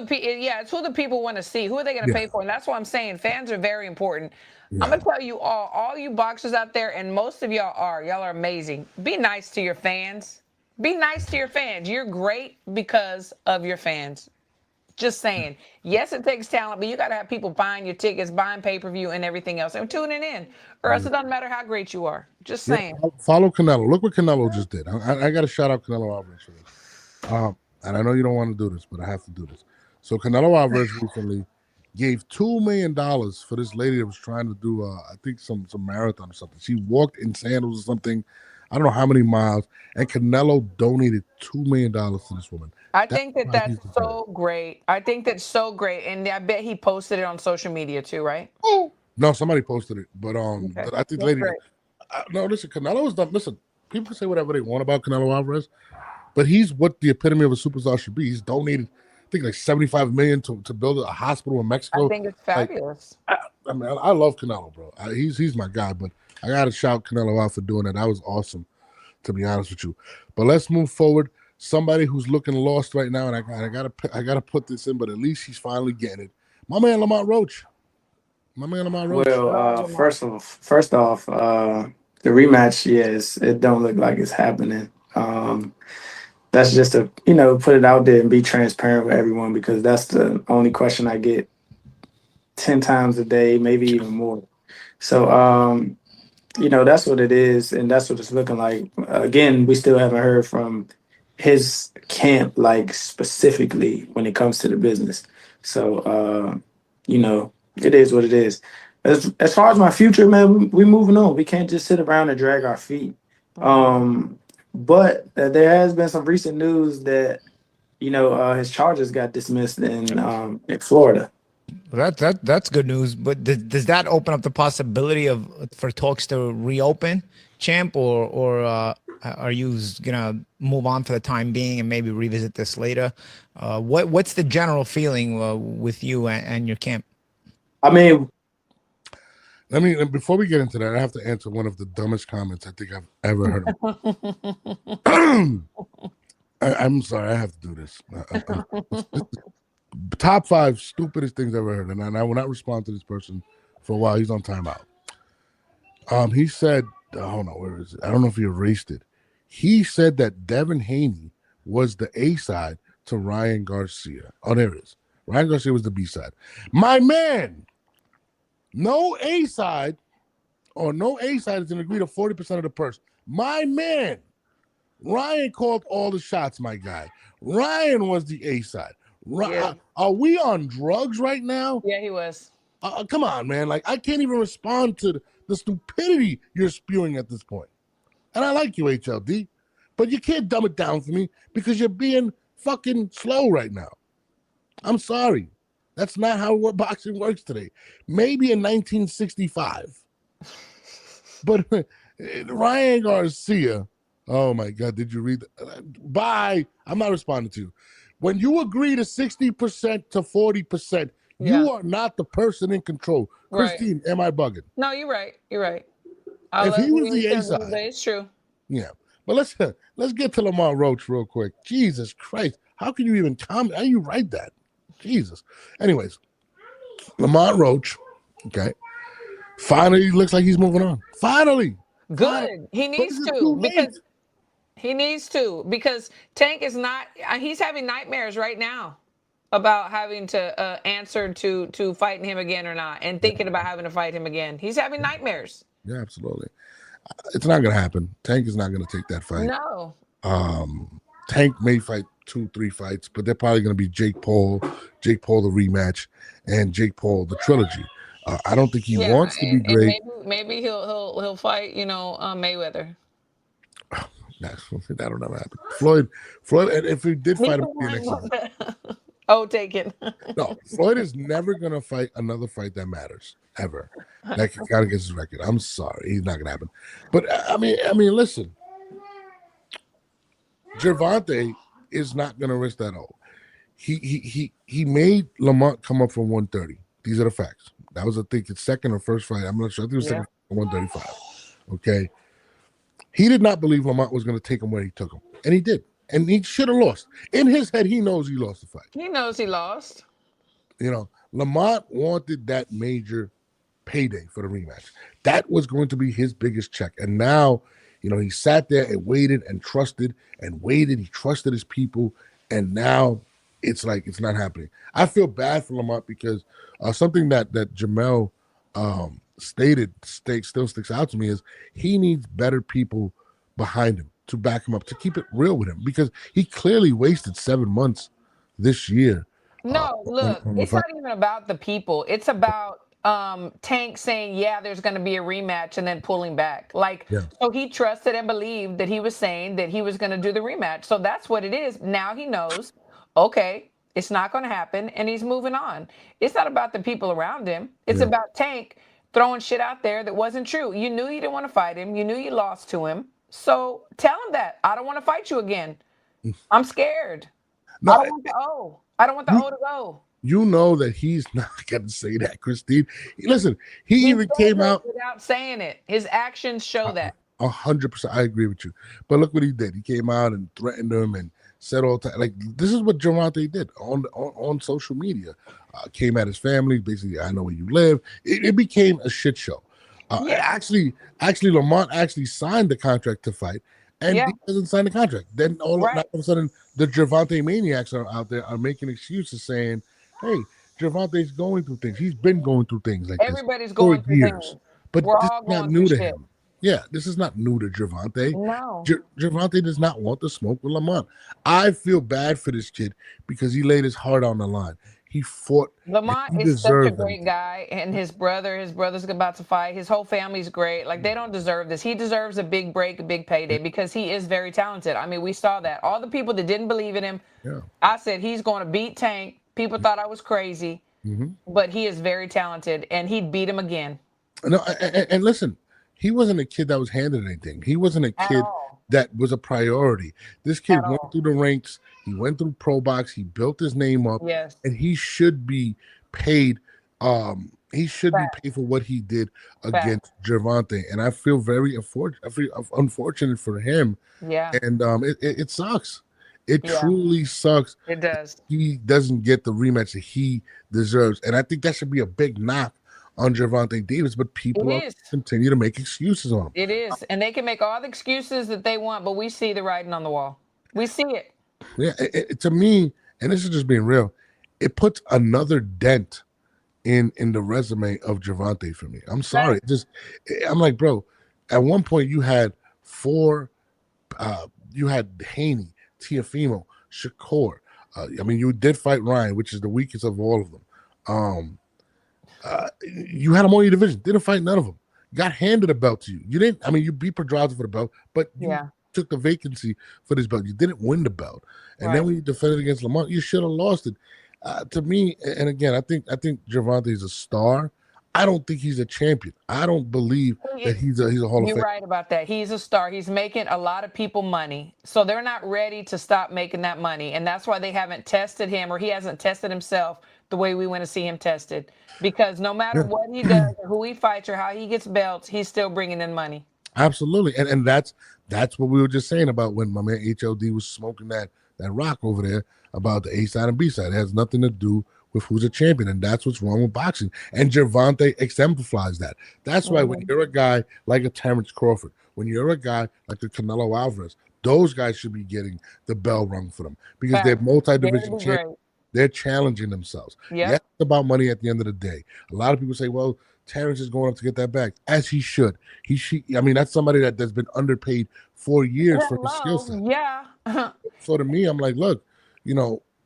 the people want to see. Who are they going to pay for? And that's why I'm saying fans are very important. I'm going to tell you all you boxers out there, and most of y'all are amazing. Be nice to your fans. Be nice to your fans. You're great because of your fans. Just saying. Yes, it takes talent, but you got to have people buying your tickets, buying pay-per-view and everything else, and tuning in, or else it doesn't matter how great you are. Just saying. Follow Canelo. Look what Canelo just did. I got to shout out Canelo Alvarez for this. And I know you don't want to do this, but I have to do this. So Canelo Alvarez recently gave $2 million for this lady that was trying to do, I think, some marathon or something. She walked in sandals or something. I don't know how many miles, and Canelo donated $2 million to this woman. I think that why that's he's the GOAT. so great. I think that's so great, and I bet he posted it on social media too, right? No, somebody posted it, but Okay. I think That's lady. great. No, listen, Canelo is done. Listen, people can say whatever they want about Canelo Alvarez, but he's what the epitome of a superstar should be. He's donated, I think, like $75 million to build a hospital in I Mexico. think it's Like, fabulous. I mean, I love Canelo, bro. He's my guy, but I gotta shout Canelo out for doing that. That was awesome, to be honest with you. But let's move forward. Somebody who's looking lost right now, and I gotta put this in, but at least he's finally getting it. My man Lamont Roach. My man Lamont Roach. Well, Love Lamont. first off, the rematch, yes, it don't look like it's happening. That's just to put it out there and be transparent with everyone because that's the only question I get 10 times a day, maybe even more. So, that's what it is, and that's what it's looking like. Again, we still haven't heard from his camp, like specifically when it comes to the business. So, it is what it is. As far as my future, man, we moving on. We can't just sit around and drag our feet. But there has been some recent news that his charges got dismissed in Florida. Well, that's good news. But does that open up the possibility for talks to reopen, champ, or are you gonna move on for the time being and maybe revisit this later? What's the general feeling with you and your camp? I mean, before we get into that, I have to answer one of the dumbest comments I think I've ever heard. I'm sorry, I have to do this. Top 5 stupidest things I've ever heard, and I will not respond to this person for a while. He's on timeout. He said, hold on, where is it? I don't know if he erased it. He said that Devin Haney was the A side to Ryan Garcia. Oh, there it is. Ryan Garcia was the B side. My man, no A side is going to agree to 40% of the purse. My man, Ryan called all the shots, my guy. Ryan was the A side. Yeah. Are we on drugs right now? Yeah, he was. Come on, man. Like, I can't even respond to the stupidity you're spewing at this point. And I like you, HLD, but you can't dumb it down for me because you're being fucking slow right now. I'm sorry. That's not how boxing works today. Maybe in 1965. But Ryan Garcia, oh my God, did you read that? Bye. I'm not responding to you. When you agree to 60% to 40%, you are not the person in control. Right. Christine, am I bugging? No, you're right. You're right. If he was the A side, it's true. yeah. But let's get to Lamont Roach real quick. Jesus Christ, how can you even comment? How do you write that? Jesus. Anyways, Lamont Roach, okay, finally looks like he's moving on. Finally. Good. He needs to because Tank is not. He's having nightmares right now about having to answer to fighting him again or not, and thinking about having to fight him again. He's having nightmares. Yeah, absolutely. It's not gonna happen. Tank is not gonna take that fight. No. Tank may fight 2-3 fights, but they're probably gonna be Jake Paul the rematch, and Jake Paul the trilogy. I don't think he wants to be great. Maybe he'll fight, Mayweather. That'll never happen. Floyd, and if he did fight him, take it. No, Floyd is never gonna fight another fight that matters ever. That kind of gets his record. I'm sorry, he's not gonna happen. But I mean, listen, Gervonta is not gonna risk that all. He made Lamont come up from 130. These are the facts. That was, I think, his second or first fight. I'm not sure. I think it was second 135. Okay. He did not believe Lamont was going to take him where he took him. And he did. And he should have lost. In his head, he knows he lost the fight. He knows he lost. Lamont wanted that major payday for the rematch. That was going to be his biggest check. And now, he sat there and waited and trusted and waited. He trusted his people. And now it's like it's not happening. I feel bad for Lamont because something that Jamel still sticks out to me is he needs better people behind him to back him up, to keep it real with him, because he clearly wasted 7 months this year. No, look, it's not even about the people. It's about Tank saying, yeah, there's going to be a rematch and then pulling back. Like, Yeah. so he trusted and believed that he was saying that he was going to do the rematch. So that's what it is. Now he knows, okay, it's not going to happen and he's moving on. It's not about the people around him. It's Yeah. about Tank throwing shit out there that wasn't true. You knew you didn't want to fight him. You knew you lost to him. So tell him that. I don't want to fight you again. I'm scared. No, I don't want the O. I don't want the O to go. you know that he's not going to say that, Christine. Listen, he He even says came it out without saying it. His actions show that. 100%. I agree with you. But look what he did. He came out and threatened him and said all time. Like, this is what Gervonta did on social media. Came at his family. Basically, I know where you live. It became a shit show. Yeah. Actually, Lamont actually signed the contract to fight, and Yeah. he doesn't sign the contract. Then all Right. of a sudden, the Gervonta maniacs are out there are making excuses, saying, "Hey, Gervonta's going through things. He's been going through things like Everybody's this for going through years." things. But We're this all is not going new through to shit. him. Yeah, this is not new to Gervonta. No. Gervonta does not want the smoke with Lamont. I feel bad for this kid because he laid his heart on the line. He fought. Lamont He is such a deserved great everything. guy, and his brother's about to fight. His whole family's great. Like, they don't deserve this. He deserves a big break, a big payday, because he is very talented. I mean, we saw that. All the people that didn't believe in him, Yeah. I said he's going to beat Tank. People thought I was crazy, but he is very talented, and he'd beat him again. No, and listen, he wasn't a kid that was handed anything. He wasn't a At kid all. that was a priority. This kid At went all. through the ranks. He went through pro box. He built his name up, Yes. and he should be paid. He should be paid for what he did against Gervonta. And I feel very unfortunate for him. Yeah. And it sucks. It Yeah. truly sucks. It does. He doesn't get the rematch that he deserves, and I think that should be a big knock on Gervonta Davis. But people It are is. continue to make excuses on him. It is. And they can make all the excuses that they want, but we see the writing on the wall. We see it. Yeah, to me, and this is just being real, it puts another dent in the resume of Gervonta for me. I'm sorry, I'm like, bro. At one point, you had you had Haney, Tiafimo, Shakur. I mean, you did fight Ryan, which is the weakest of all of them. You had them on your division, didn't fight none of them. Got handed a belt to you. You didn't. I mean, you beat Pedraza for the belt, but you took the vacancy for this belt. You didn't win the belt, and then when you defended against Lamont, you should have lost it. To me, and again, I think Gervonta is a star. I don't think he's a champion. I don't believe that he's a Hall of Fame. You're right about that. He's a star. He's making a lot of people money. So they're not ready to stop making that money. And that's why they haven't tested him, or he hasn't tested himself the way we want to see him tested. Because no matter what he does or who he fights or how he gets belts, he's still bringing in money. Absolutely. And that's what we were just saying about when my man HLD was smoking that rock over there about the A side and B side. It has nothing to do with who's a champion, and that's what's wrong with boxing. And Gervonta exemplifies that. That's why when you're a guy like a Terrence Crawford, when you're a guy like a Canelo Alvarez, those guys should be getting the bell rung for them because they're multi-division champions. They're challenging themselves. Yeah, it's about money at the end of the day. A lot of people say, well, Terrence is going up to get that back, as he should. I mean, that's somebody that's been underpaid for years for his skill set. Yeah. So to me, I'm like, look,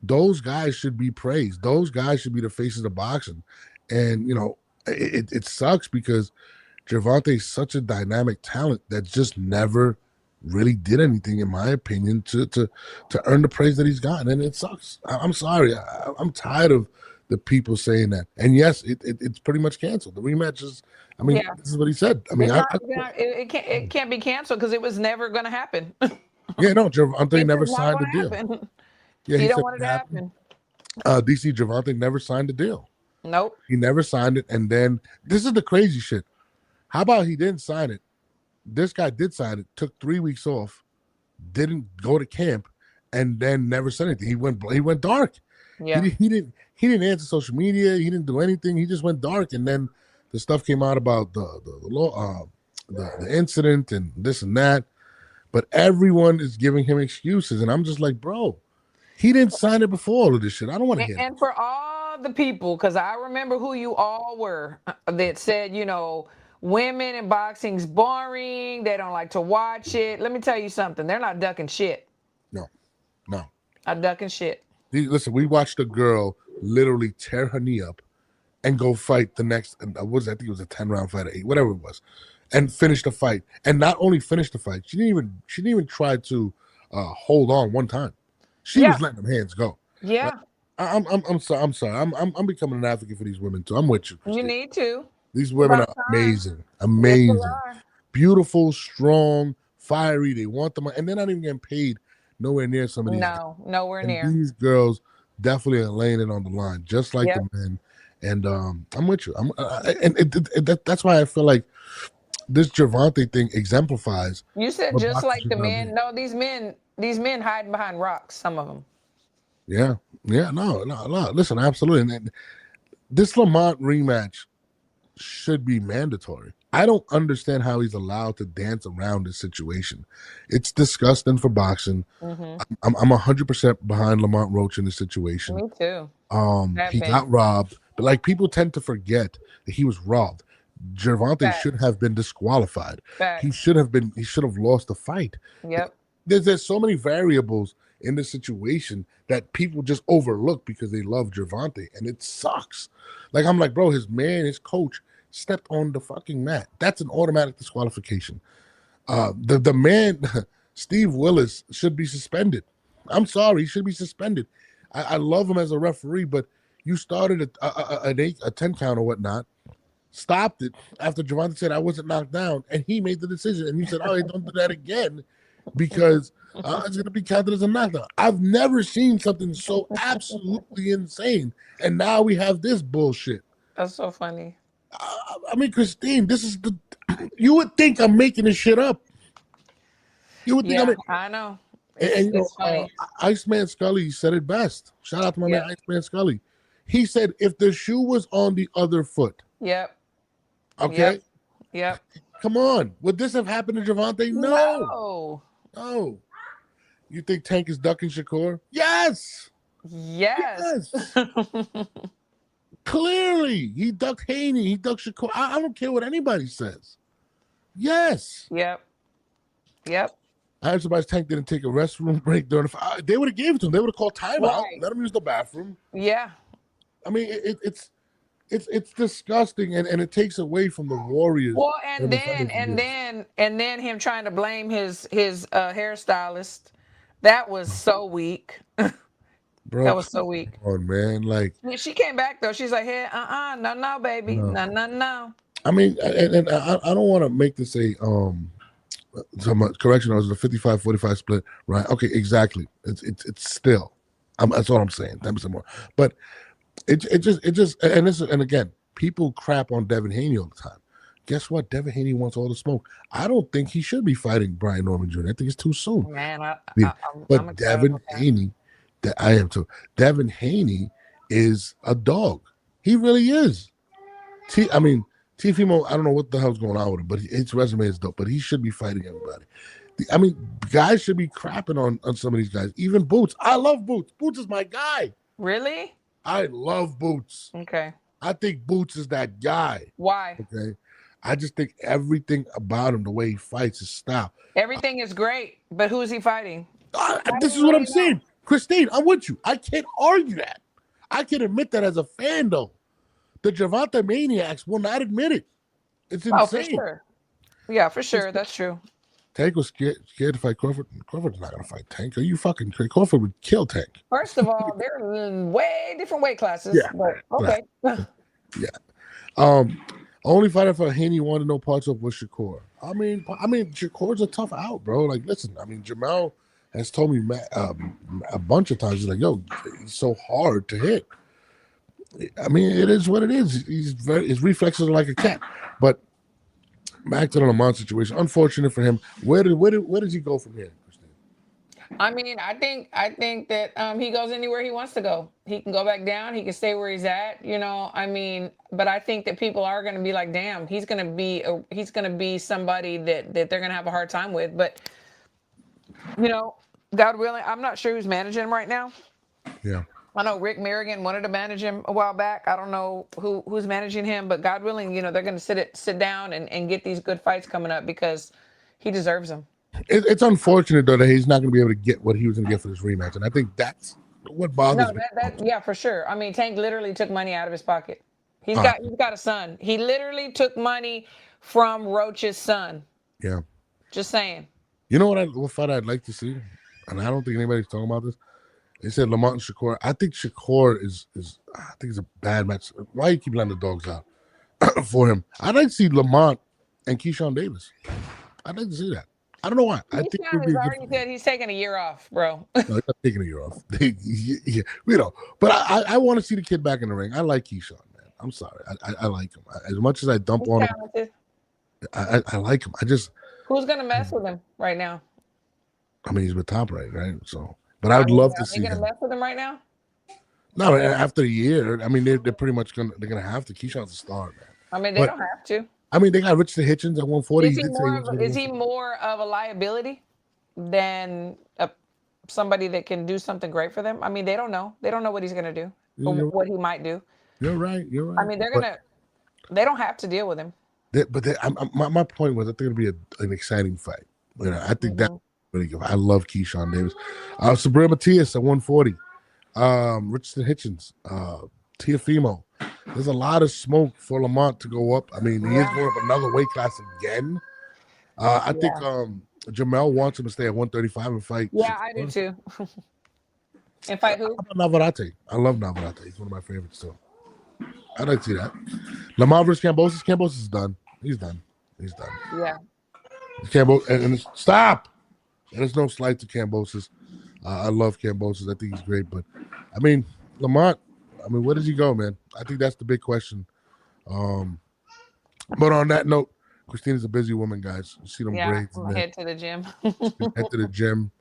those guys should be praised. Those guys should be the faces of boxing. And, it sucks because Gervonta is such a dynamic talent that just never really did anything, in my opinion, to earn the praise that he's gotten. And it sucks. I'm sorry. I'm tired of the people saying that. And yes, it's pretty much canceled. The rematch is, this is what he said. I mean, it can't be canceled because it was never going to happen. Yeah, no, Gervonta never signed the deal. Happen. Yeah, he don't want it to happen. DC Gervonta never signed the deal. Nope. He never signed it. And then this is the crazy shit. How about he didn't sign it? This guy did sign it, took 3 weeks off, didn't go to camp, and then never said anything. He went dark. Yeah. He didn't answer social media. He didn't do anything. He just went dark. And then the stuff came out about the incident and this and that. But everyone is giving him excuses, and I'm just like, bro, he didn't sign it before all of this shit. I don't want to hear. And for all the people, because I remember who you all were that said, women in boxing's boring. They don't like to watch it. Let me tell you something. They're not ducking shit. No. Not ducking shit. Listen, we watched a girl literally tear her knee up and go fight the next. I think it was a 10-round fight, or 8, whatever it was, and finish the fight. And not only finish the fight, she didn't even try to hold on one time. She was letting them hands go. Yeah. Like, I'm sorry. I'm becoming an advocate for these women too. I'm with you, Christine. You need to. These women are amazing, beautiful, strong, fiery. They want the money, and they're not even getting paid nowhere near some of these. No, nowhere near. These girls definitely are laying it on the line, just like the men. And I'm with you. That's why I feel like this Gervonta thing exemplifies. You said just like the men. No, these men hiding behind rocks. Some of them. Yeah. No. Listen, absolutely. And this Lamont rematch should be mandatory. I don't understand how he's allowed to dance around this situation. It's disgusting for boxing. I'm 100% behind Lamont Roach in this situation. Me too. He got robbed, but like people tend to forget that he was robbed. Gervonta should have been disqualified. He should have lost the fight. Yep. There's so many variables in this situation that people just overlook because they love Gervonta, and it sucks. Like, I'm like, bro, his coach stepped on the fucking mat. That's an automatic disqualification. The man, Steve Willis, should be suspended. I'm sorry, he should be suspended. I love him as a referee, but you started a 10 count or whatnot, stopped it after Gervonta said I wasn't knocked down, and he made the decision. And you said, "Oh, don't do that again," because it's going to be counted as a knockdown. I've never seen something so absolutely insane, and now we have this bullshit. That's so funny. I mean, Christine, this is you would think I'm making this shit up. You would think I know. And you know, Iceman Scully said it best. Shout out to my man Iceman Scully. He said, if the shoe was on the other foot. Yep. Okay. Yep. Come on. Would this have happened to Gervonta? No. You think Tank is ducking Shakur? Yes. Clearly. He ducked Haney. He ducked Shakur. I don't care what anybody says. Yes. Yep. I heard somebody's Tank didn't take a restroom break during the fight. They would have gave it to him. They would have called timeout. Let him use the bathroom. Yeah. I mean, it's disgusting, and it takes away from the Warriors. Well, and then him trying to blame his hairstylist. That was so weak. Bro, that was so weak. Come on, man. Like, she came back though. She's like, hey, no, baby, no. I mean, and I don't want to make this a correction. It was a 55-45 split, right? Okay, exactly. It's still. That's all I'm saying. That was more, but. It just and again, people crap on Devin Haney all the time. Guess what? Devin Haney wants all the smoke. I don't think he should be fighting Brian Norman Jr. I think it's too soon. Man, but Devin Haney, I am too. Devin Haney is a dog. He really is. Teofimo, I don't know what the hell's going on with him, but his resume is dope. But he should be fighting everybody. I mean, guys should be crapping on some of these guys. Even Boots. I love Boots. Boots is my guy. Really? I love Boots. Okay. I think Boots is that guy. Why? Okay. I just think everything about him, the way he fights, his style. Everything is great, but who is he fighting? This is what I'm saying. Christine, I'm with you. I can't argue that. I can admit that as a fan, though. The Gervonta maniacs will not admit it. It's insane. Oh, for sure. Yeah, for sure. That's true. Tank was scared to fight Crawford. Crawford's not going to fight Tank. Are you fucking crazy? Crawford would kill Tank. First of all, they're in way different weight classes. Yeah. But okay. Yeah. Only fighter for Haney wanted no parts of was Shakur. I mean, Shakur's a tough out, bro. Like, listen, I mean, Jamal has told me a bunch of times, he's like, yo, he's so hard to hit. I mean, it is what it is. His reflexes are like a cat. But back to the Lamont situation. Unfortunate for him. Where does he go from here, Christine? I mean, I think that he goes anywhere he wants to go. He can go back down. He can stay where he's at. You know, I mean, but I think that people are going to be like, damn, he's going to be somebody that they're going to have a hard time with. But you know, God willing, I'm not sure who's managing him right now. Yeah. I know Rick Merrigan wanted to manage him a while back. I don't know who's managing him, but God willing, you know, they're going to sit down and get these good fights coming up because he deserves them. It's unfortunate, though, that he's not going to be able to get what he was going to get for this rematch. And I think that's what bothers me. Yeah, for sure. I mean, Tank literally took money out of his pocket. He's got a son. He literally took money from Roach's son. Yeah. Just saying. You know what fight I'd like to see? And I don't think anybody's talking about this. They said Lamont and Shakur. I think Shakur is I think it's a bad match. Why you keep letting the dogs out for him? I'd like to see Lamont and Keyshawn Davis. I'd like to see that. I don't know why. I think Keyshawn has already said he's taking a year off, bro. No, he's not taking a year off. Yeah, you know, but I want to see the kid back in the ring. I like Keyshawn, man. I'm sorry. I like him. As much as I dump He's on talented. him, I like him. Who's gonna mess with him right now? I mean, he's with Top Rank, right? So, but I would love to see him. Are they gonna him. mess with him right now? No, after a year, I mean, they're pretty much gonna have to. Keyshawn's a star, man. I mean, they don't have to. I mean, they got Richard Hitchens at 140. Is he more of a liability than somebody that can do something great for them? I mean, they don't know. They don't know what he's gonna do or what he might do. You're right. You're right. I mean, they don't have to deal with him. My point was, I think it'll be an exciting fight. You know, I think that really good. I love Keyshawn Davis. Sabrina Matias at 140. Richard Hitchens. Teofimo. There's a lot of smoke for Lamont to go up. I mean, he is going up another weight class again. I think Jamel wants him to stay at 135 and fight. Yeah, I do too. And fight who? Navarrete. I love Navarrete. He's one of my favorites too. I'd like to see that. Lamont versus Kambosos. Kambosos is done. He's done. Yeah. Stop. And there's no slight to Kambosos. I love Kambosos. I think he's great. But, I mean, Lamont, where does he go, man? I think that's the big question. But on that note, Christina's a busy woman, guys. You see them braids. Head to the gym. Head to the gym.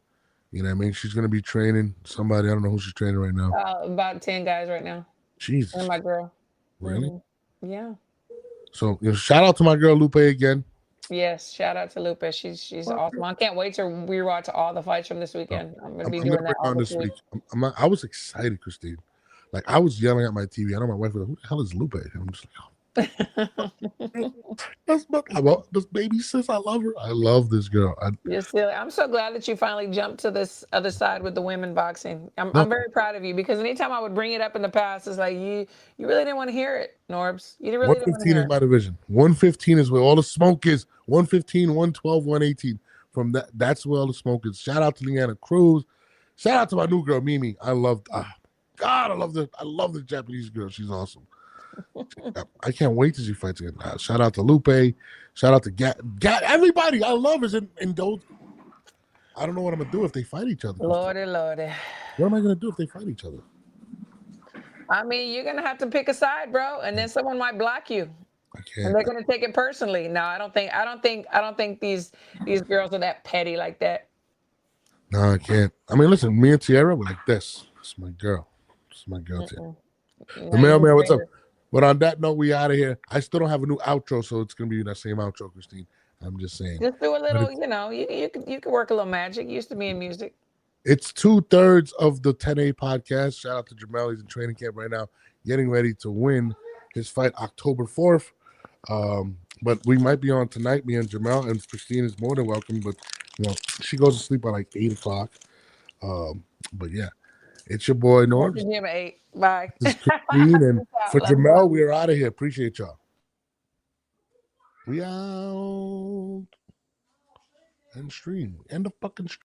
You know what I mean? She's going to be training somebody. I don't know who she's training right now. About 10 guys right now. Jesus. And my girl. Really? Mm-hmm. Yeah. So, shout out to my girl Lupe again. Yes, shout out to Lupe. She's awesome. I can't wait to rewatch all the fights from this weekend. I'm gonna be doing that all this week. I was excited, Christine. Like, I was yelling at my TV. I know my wife was like, "Who the hell is Lupe?" And I'm just like, "Oh, this baby sis. I love her. I love this girl." You're silly. I'm so glad that you finally jumped to this other side with the women boxing. I'm very proud of you, because anytime I would bring it up in the past, it's like you really didn't want to hear it, Norbs. You really didn't want to hear it. 115 is my division. 115 is where all the smoke is. 115, 112, 118. From that's where all the smoke is. Shout out to Leanna Cruz. Shout out to my new girl Mimi. I love the Japanese girl. She's awesome. I can't wait to see fights again. Shout out to Lupe. Shout out to Gat. Everybody. I love us in those. I don't know what I'm gonna do if they fight each other. Lordy. What am I gonna do if they fight each other? I mean, you're gonna have to pick a side, bro, and then someone might block you. I can't. And they're gonna take it personally. No, I don't think these girls are that petty like that. No, I can't. I mean, listen, me and Tierra were like this. It's my girl. It's my girl, Tierra. The mailman, what's up? But on that note, we out of here. I still don't have a new outro, so it's gonna be that same outro, Christine. I'm just saying. Just do a little, you can work a little magic. Used to be in music. It's 2/3 of the 10A podcast. Shout out to Jamel. He's in training camp right now, getting ready to win his fight October 4th. But we might be on tonight, me and Jamel, and Christine is more than welcome. But she goes to sleep at like 8 o'clock. But yeah, it's your boy Norm. Gym at 8. Bye. This is Christine, and for Jamel, we're out of here. Appreciate y'all. We out. End stream. End of fucking stream.